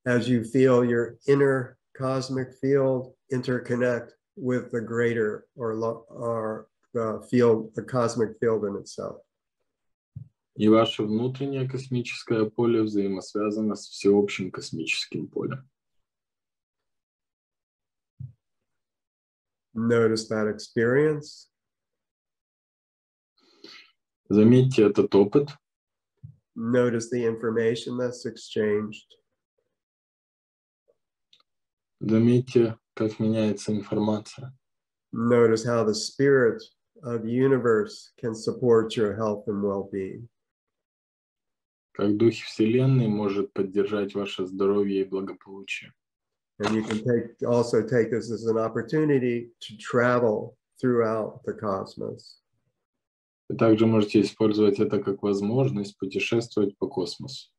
Speaker 1: As you feel your inner cosmic field interconnect with the greater or the field, the cosmic field in itself.
Speaker 2: И ваше внутреннее космическое поле взаимосвязано с всеобщим космическим полем.
Speaker 1: Notice that experience.
Speaker 2: Заметьте этот опыт.
Speaker 1: Notice the information that's exchanged.
Speaker 2: Заметьте, как меняется информация.
Speaker 1: Notice how the spirit of the universe can support your health and well-being.
Speaker 2: Как Дух Вселенной может поддержать ваше здоровье и благополучие.
Speaker 1: And you can also take this as an opportunity to travel throughout the cosmos.
Speaker 2: Вы также можете использовать это как возможность путешествовать по космосу.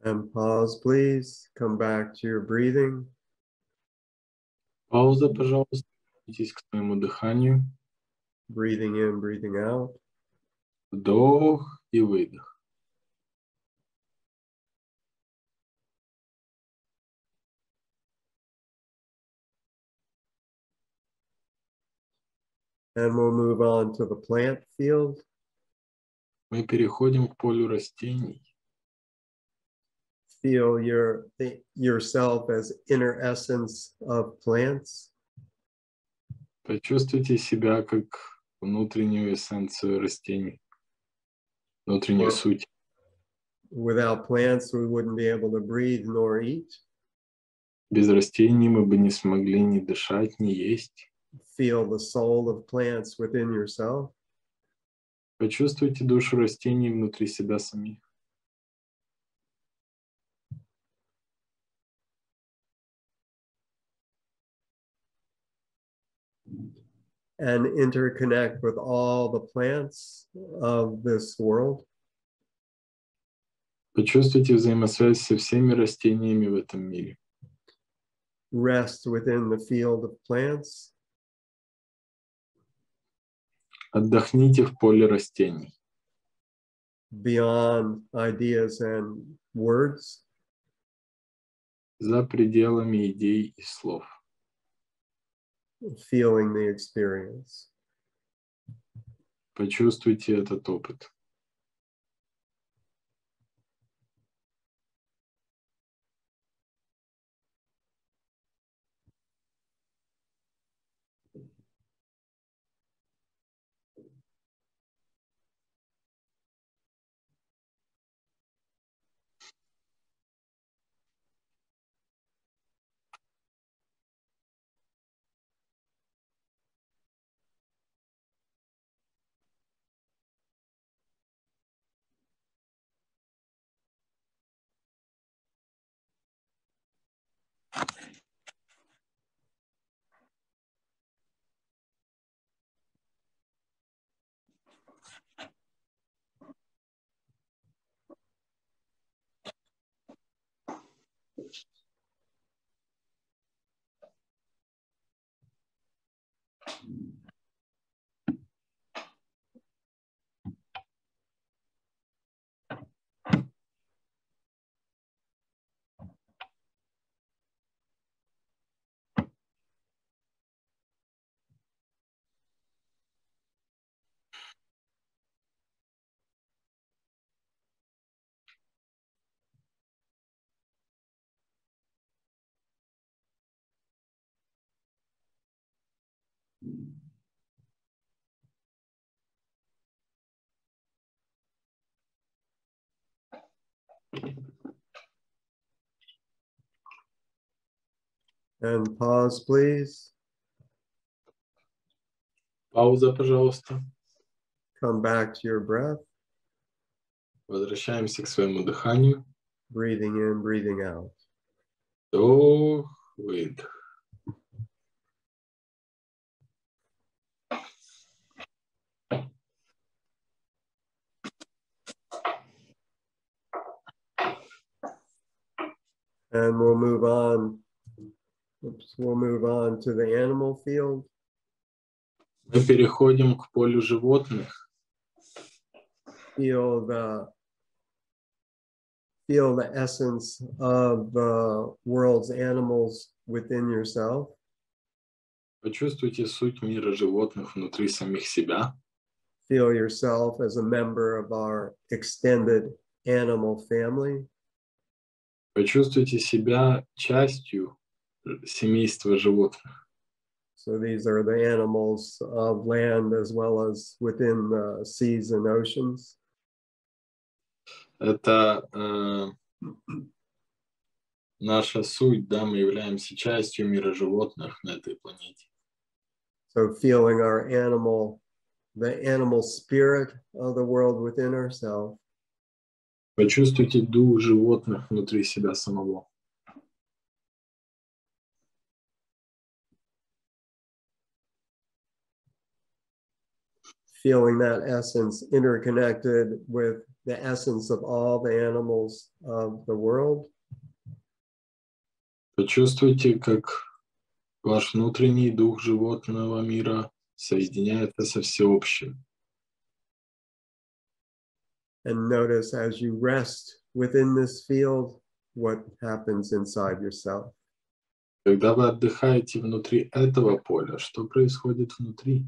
Speaker 1: And pause, please. Come back to your breathing.
Speaker 2: Пауза, пожалуйста. Вернитесь к своему дыханию.
Speaker 1: Breathing in, breathing out.
Speaker 2: Вдох и выдох.
Speaker 1: And we'll move on to the plant field.
Speaker 2: Мы переходим к полю растений.
Speaker 1: Feel yourself as inner essence of plants.
Speaker 2: Почувствуйте себя как внутреннюю эссенцию растений, внутреннюю суть.
Speaker 1: Without plants, we wouldn't be able to breathe nor eat.
Speaker 2: Без растений мы бы не смогли ни дышать, ни есть.
Speaker 1: Feel the soul of plants within yourself.
Speaker 2: Почувствуйте душу растений внутри себя самих.
Speaker 1: And interconnect with all the plants of this world.
Speaker 2: Почувствуйте взаимосвязь со всеми растениями в этом мире.
Speaker 1: Rest within the field of plants.
Speaker 2: Отдохните в поле растений.
Speaker 1: Beyond ideas and words.
Speaker 2: За пределами идей и слов.
Speaker 1: Feeling the experience.
Speaker 2: Почувствуйте этот опыт.
Speaker 1: And pause, please.
Speaker 2: Пауза, пожалуйста.
Speaker 1: Come back to your breath.
Speaker 2: Возвращаемся к своему дыханию.
Speaker 1: Breathing in, breathing out.
Speaker 2: Вдох, выдох.
Speaker 1: And we'll move on. We'll move on to the animal field.
Speaker 2: Мы переходим к полю животных.
Speaker 1: Feel the essence of the world's animals within yourself.
Speaker 2: Почувствуйте суть мира животных внутри самих себя.
Speaker 1: Feel yourself as a member of our extended animal family.
Speaker 2: Почувствуйте себя частью семейства животных.
Speaker 1: So these are the animals of land as well as within the seas and oceans.
Speaker 2: Это наша суть, да, мы являемся частью мира животных на этой планете.
Speaker 1: So feeling the animal spirit of the world within ourselves.
Speaker 2: Почувствуйте дух животных внутри себя самого.
Speaker 1: feeling that essence interconnected with the essence of all the animals of the world.
Speaker 2: Почувствуйте, как ваш внутренний дух животного мира соединяется со всеобщим.
Speaker 1: And notice as you rest within this field, what happens inside yourself.
Speaker 2: Когда вы отдыхаете внутри этого поля, что происходит внутри?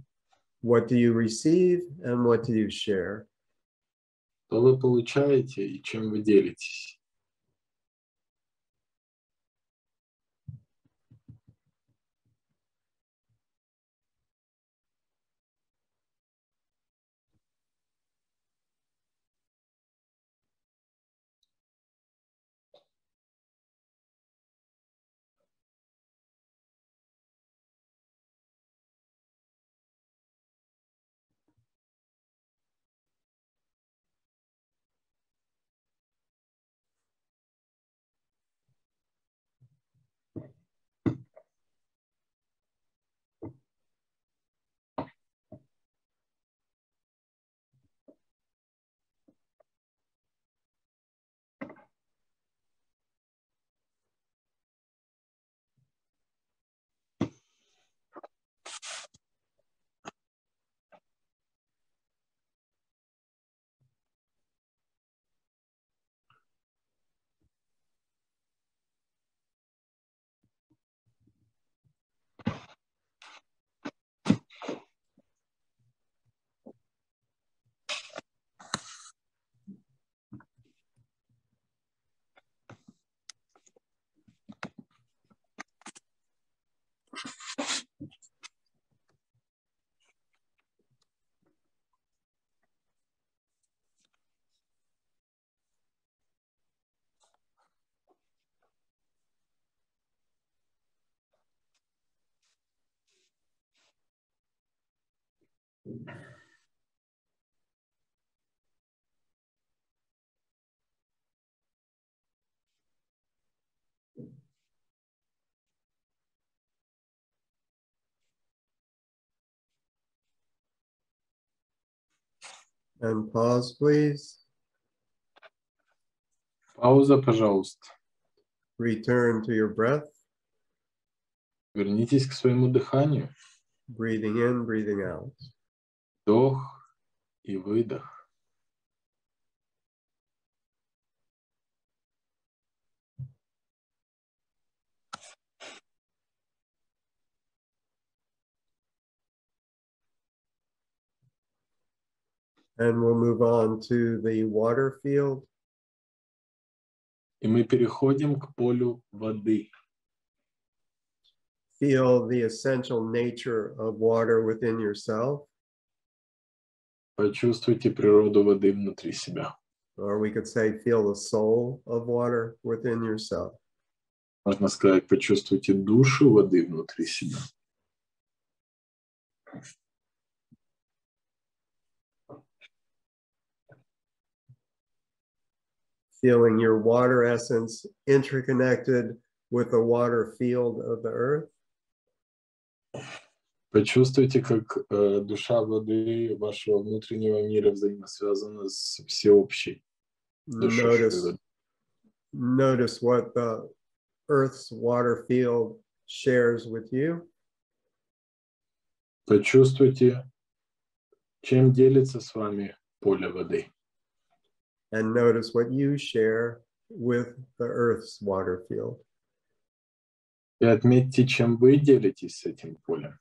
Speaker 1: What do you receive and what do you share?
Speaker 2: Что вы получаете и чем вы делитесь?
Speaker 1: And pause, please.
Speaker 2: Пауза, пожалуйста.
Speaker 1: Return to your breath.
Speaker 2: Вернитесь к своему дыханию.
Speaker 1: Breathing in, breathing out.
Speaker 2: Вдох и выдох.
Speaker 1: And we'll move on to the water field.
Speaker 2: И мы переходим к полю воды.
Speaker 1: Feel the essential nature of water within yourself.
Speaker 2: Почувствуйте природу воды внутри себя.
Speaker 1: Or we could say, feel the soul of water within yourself.
Speaker 2: Можно сказать, почувствуйте душу воды внутри себя.
Speaker 1: Feeling your water essence interconnected with the water field of the earth.
Speaker 2: Почувствуйте, как душа воды вашего внутреннего мира взаимосвязана с всеобщей душой воды.
Speaker 1: Notice what the earth's water field shares with you.
Speaker 2: Почувствуйте, чем делится с вами поле воды.
Speaker 1: And notice what you share with the earth's water field.
Speaker 2: И отметьте, чем вы делитесь с этим полем.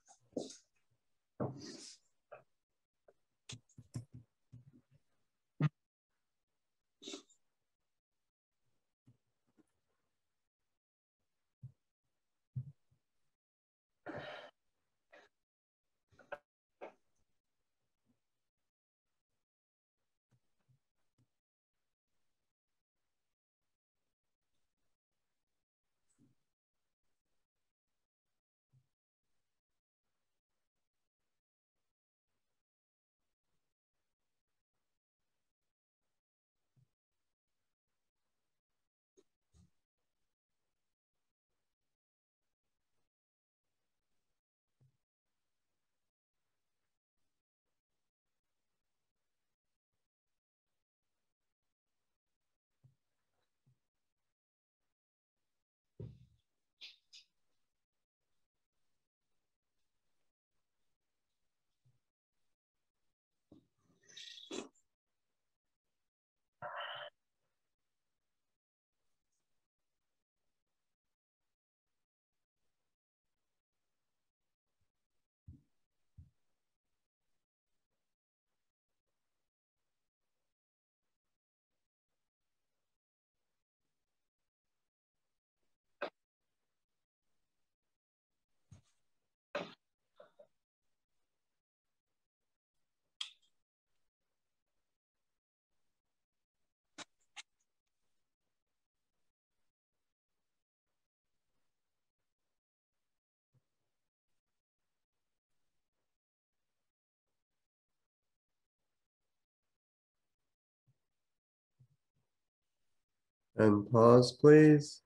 Speaker 1: And pause, please.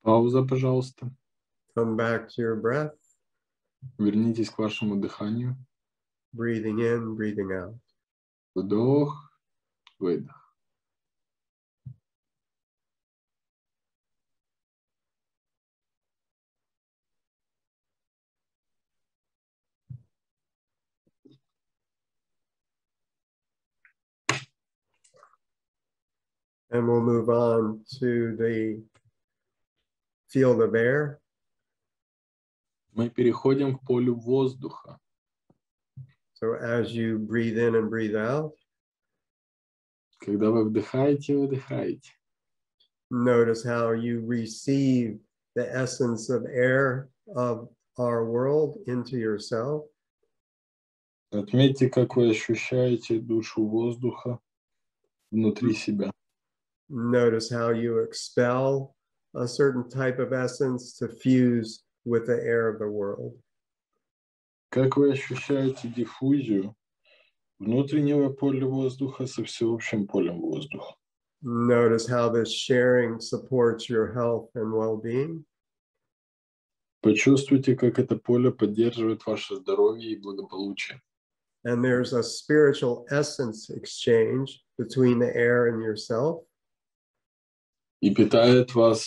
Speaker 2: Пауза, пожалуйста.
Speaker 1: Come back to your breath.
Speaker 2: Вернитесь к вашему дыханию.
Speaker 1: Breathing in, breathing out.
Speaker 2: Вдох, выдох.
Speaker 1: And we'll move on to the field of air.
Speaker 2: Мы переходим к полю воздуха.
Speaker 1: So as you breathe in and breathe out,
Speaker 2: Когда вы вдыхаете, выдыхаете.
Speaker 1: notice how you receive the essence of air of our world into yourself.
Speaker 2: Отметьте, как вы ощущаете душу воздуха внутри себя.
Speaker 1: Notice how you expel a certain type of essence to fuse with the air of the world.
Speaker 2: Как вы ощущаете диффузию внутреннего поля воздуха со всеобщим полем воздуха?
Speaker 1: Notice how this sharing supports your health and well-being.
Speaker 2: Почувствуйте, как это поле поддерживает ваше здоровье и благополучие.
Speaker 1: And there's a spiritual essence exchange between the air and yourself.
Speaker 2: И питает вас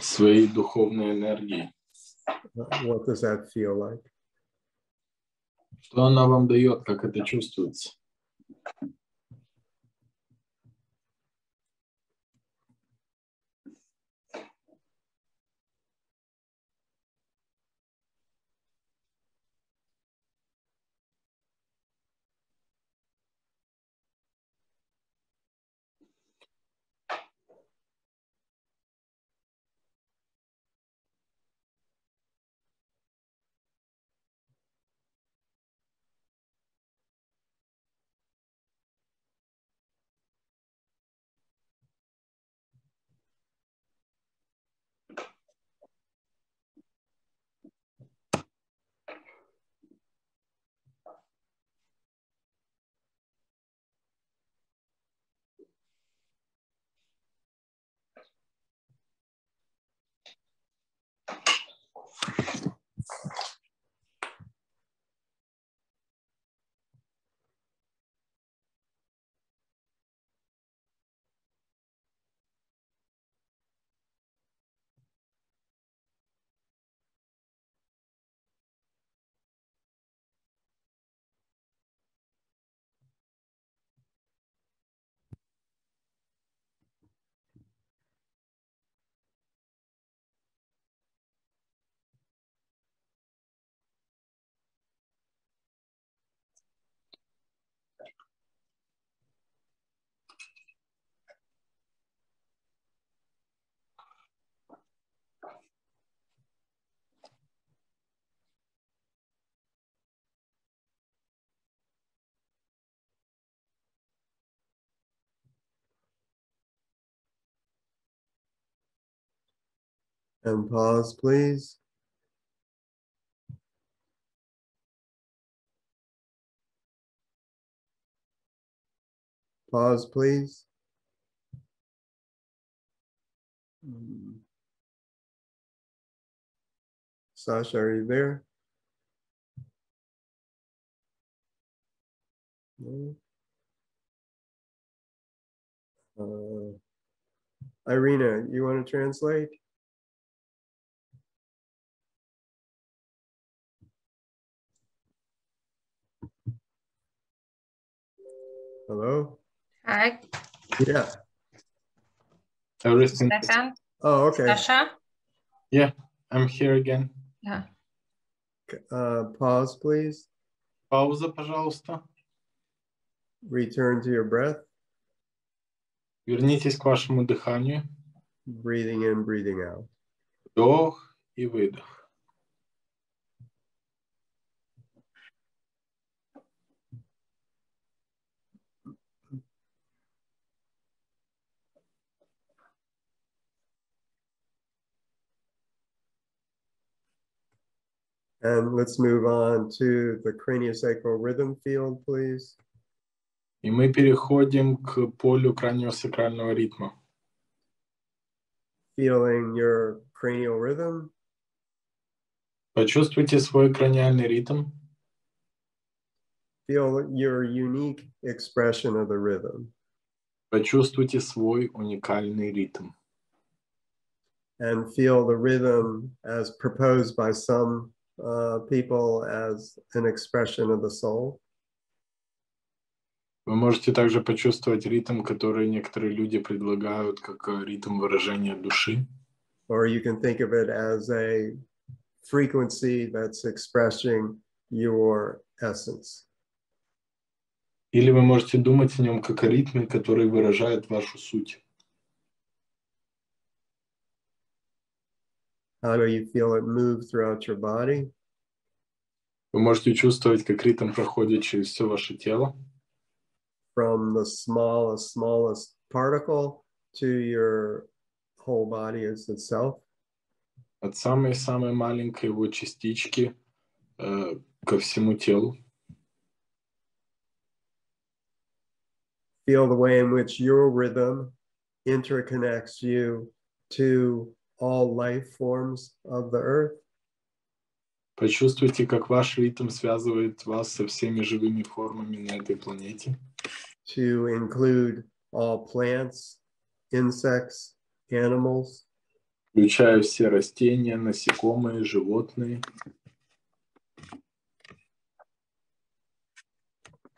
Speaker 2: своей духовной энергией.
Speaker 1: What does that feel like?
Speaker 2: Что она вам дает, как это чувствуется?
Speaker 1: And pause, please. Pause, please. Sasha, are you there? No. Irina, you want to translate? Hello?
Speaker 3: Hi.
Speaker 1: Yeah.
Speaker 2: Everything.
Speaker 3: Stefan.
Speaker 1: Oh, okay.
Speaker 3: Sasha.
Speaker 2: Yeah, I'm here again.
Speaker 3: Yeah.
Speaker 1: Pause, please.
Speaker 2: Пауза, пожалуйста.
Speaker 1: Return to your breath.
Speaker 2: Вернитесь к вашему дыханию.
Speaker 1: Breathing in, breathing out.
Speaker 2: Вдох и выдох.
Speaker 1: And let's move on to the craniosacral rhythm field, please.
Speaker 2: И мы переходим к полю краниосакрального ритма.
Speaker 1: feeling your cranial rhythm.
Speaker 2: Почувствуйте свой краниальный ритм.
Speaker 1: Feel your unique expression of the rhythm.
Speaker 2: Почувствуйте свой уникальный ритм.
Speaker 1: And feel the rhythm as proposed by some people as an expression of the soul.
Speaker 2: Вы можете также почувствовать ритм, который некоторые люди предлагают как ритм выражения души.
Speaker 1: Or you can think of it as a frequency that's expressing your essence.
Speaker 2: Или вы можете думать о нем как о ритме, который выражает вашу суть.
Speaker 1: How do you feel it move throughout your body?
Speaker 2: Вы можете чувствовать, как ритм проходит через все ваше тело.
Speaker 1: From the smallest particle to your whole body as itself.
Speaker 2: От самой-самой маленькой его частички ко всему телу.
Speaker 1: Feel the way in which your rhythm interconnects you to all life forms of the earth.
Speaker 2: Почувствуйте, как ваш ритм связывает вас со всеми живыми формами на этой планете.
Speaker 1: To include all plants, insects, animals.
Speaker 2: Включая все растения, насекомые, животные.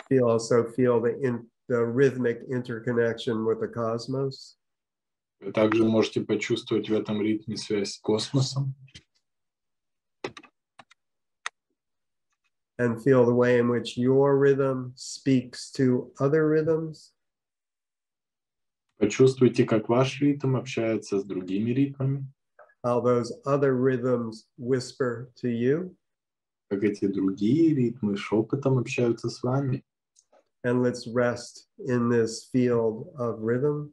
Speaker 1: You also feel the rhythmic interconnection with the cosmos.
Speaker 2: Вы также можете почувствовать в этом ритме связь с космосом.
Speaker 1: And feel the way in which your rhythm speaks to other rhythms.
Speaker 2: Почувствуйте, как ваш ритм общается с другими ритмами.
Speaker 1: How those other rhythms whisper to you.
Speaker 2: Как эти другие ритмы шепотом общаются с вами.
Speaker 1: And let's rest in this field of rhythm.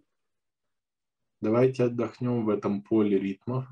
Speaker 2: Давайте отдохнем в этом поле ритмов.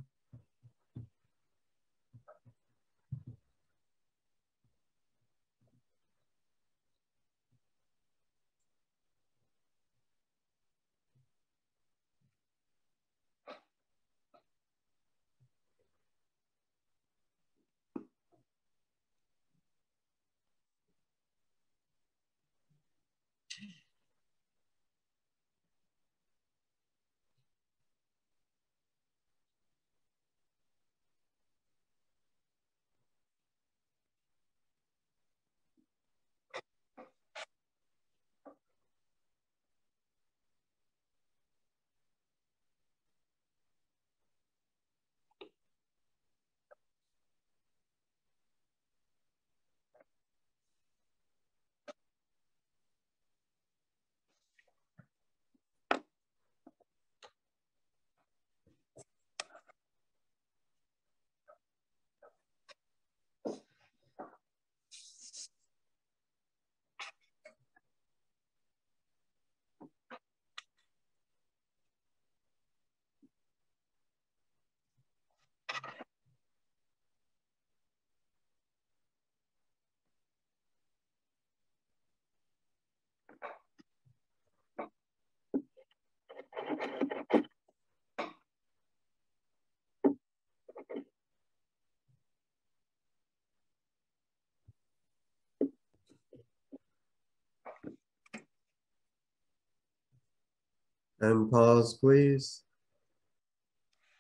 Speaker 1: And pause, please.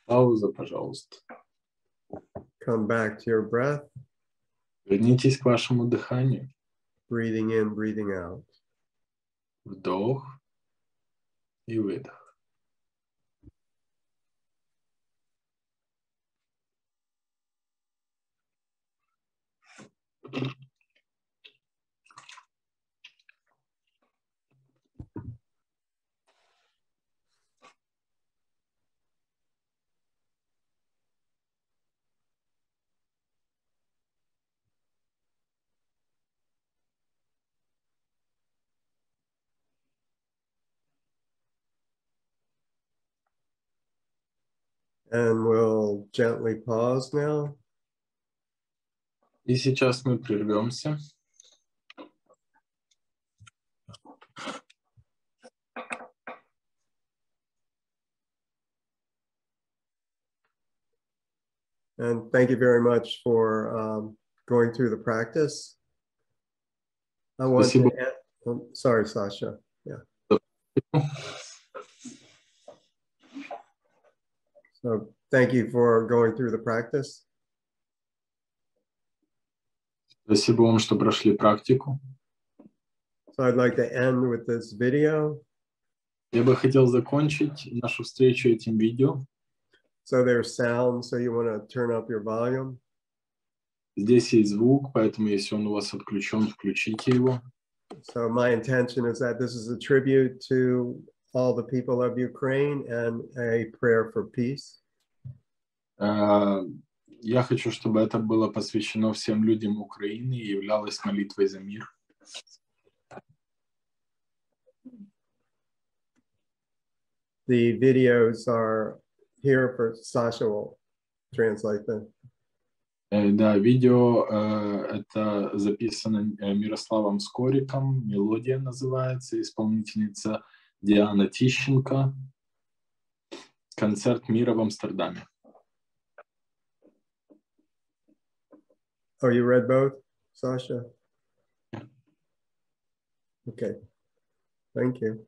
Speaker 2: Пауза, пожалуйста.
Speaker 1: Come back to your breath.
Speaker 2: Вернитесь к вашему дыханию.
Speaker 1: Breathing in, breathing out.
Speaker 2: Вдох и выдох.
Speaker 1: And we'll gently pause now.
Speaker 2: И сейчас мы прервемся.
Speaker 1: And thank you very much for going through the practice. I want to add, sorry, Sasha. Yeah. So thank you for going through the practice.
Speaker 2: Спасибо вам, что прошли практику.
Speaker 1: So I'd like to end with this video.
Speaker 2: Я бы хотел закончить нашу встречу этим видео.
Speaker 1: So there's sound, so you want to turn up your volume.
Speaker 2: Здесь есть звук, поэтому если он у вас отключен, включите его.
Speaker 1: So my intention is that this is a tribute to all the people of Ukraine and a prayer for peace.
Speaker 2: Я хочу, чтобы это было посвящено всем людям Украины и являлось молитвой за мир.
Speaker 1: The videos are here for Sasha will translate them.
Speaker 2: Да, видео это записано Мирославом Скориком, мелодия называется, исполнительница Диана Тищенко, концерт мира в Амстердаме.
Speaker 1: Oh, you read both, Sasha?
Speaker 2: Yeah.
Speaker 1: Okay, thank you.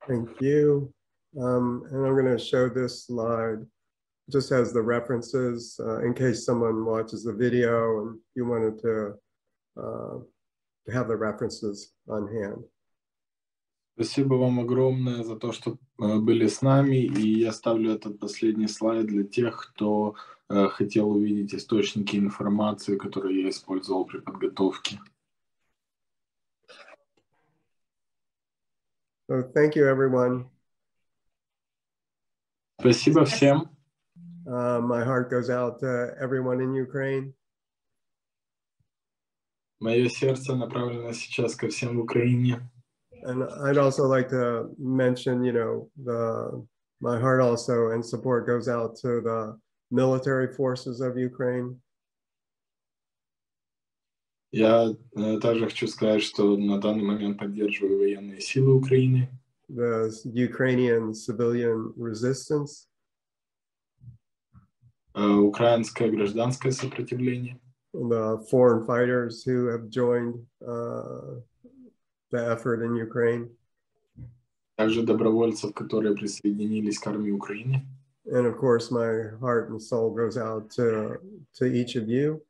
Speaker 1: Thank you. And I'm going to show this slide. It just has the references in case someone watches the video and you wanted to have the references on hand.
Speaker 2: Спасибо вам огромное за то, что были с нами, и я ставлю этот последний слайд для тех, кто хотел увидеть источники информации, которые я использовал при подготовке.
Speaker 1: So thank you, everyone.
Speaker 2: Спасибо всем.
Speaker 1: My heart goes out to everyone in Ukraine.
Speaker 2: Мое сердце направлено сейчас ко всем в Украине.
Speaker 1: And I'd also like to mention, you know, my heart also and support goes out to the military forces of Ukraine.
Speaker 2: Я также хочу сказать, что на данный момент поддерживаю военные силы Украины.
Speaker 1: The Ukrainian civilian resistance.
Speaker 2: Украинское гражданское сопротивление.
Speaker 1: The foreign fighters who have joined the effort in Ukraine.
Speaker 2: Также добровольцев, которые присоединились к армии Украины.
Speaker 1: And of course, my heart and soul goes out to each of you.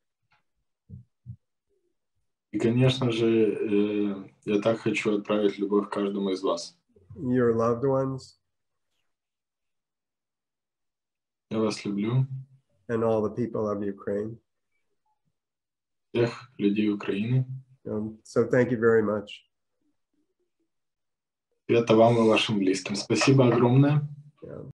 Speaker 2: И, конечно же, я так хочу отправить любовь каждому из вас.
Speaker 1: Your loved ones.
Speaker 2: Я вас люблю.
Speaker 1: And all the people of Ukraine.
Speaker 2: Всех людей Украины.
Speaker 1: So thank you very much.
Speaker 2: Света вам и вашим близким. Спасибо огромное.
Speaker 1: Yeah.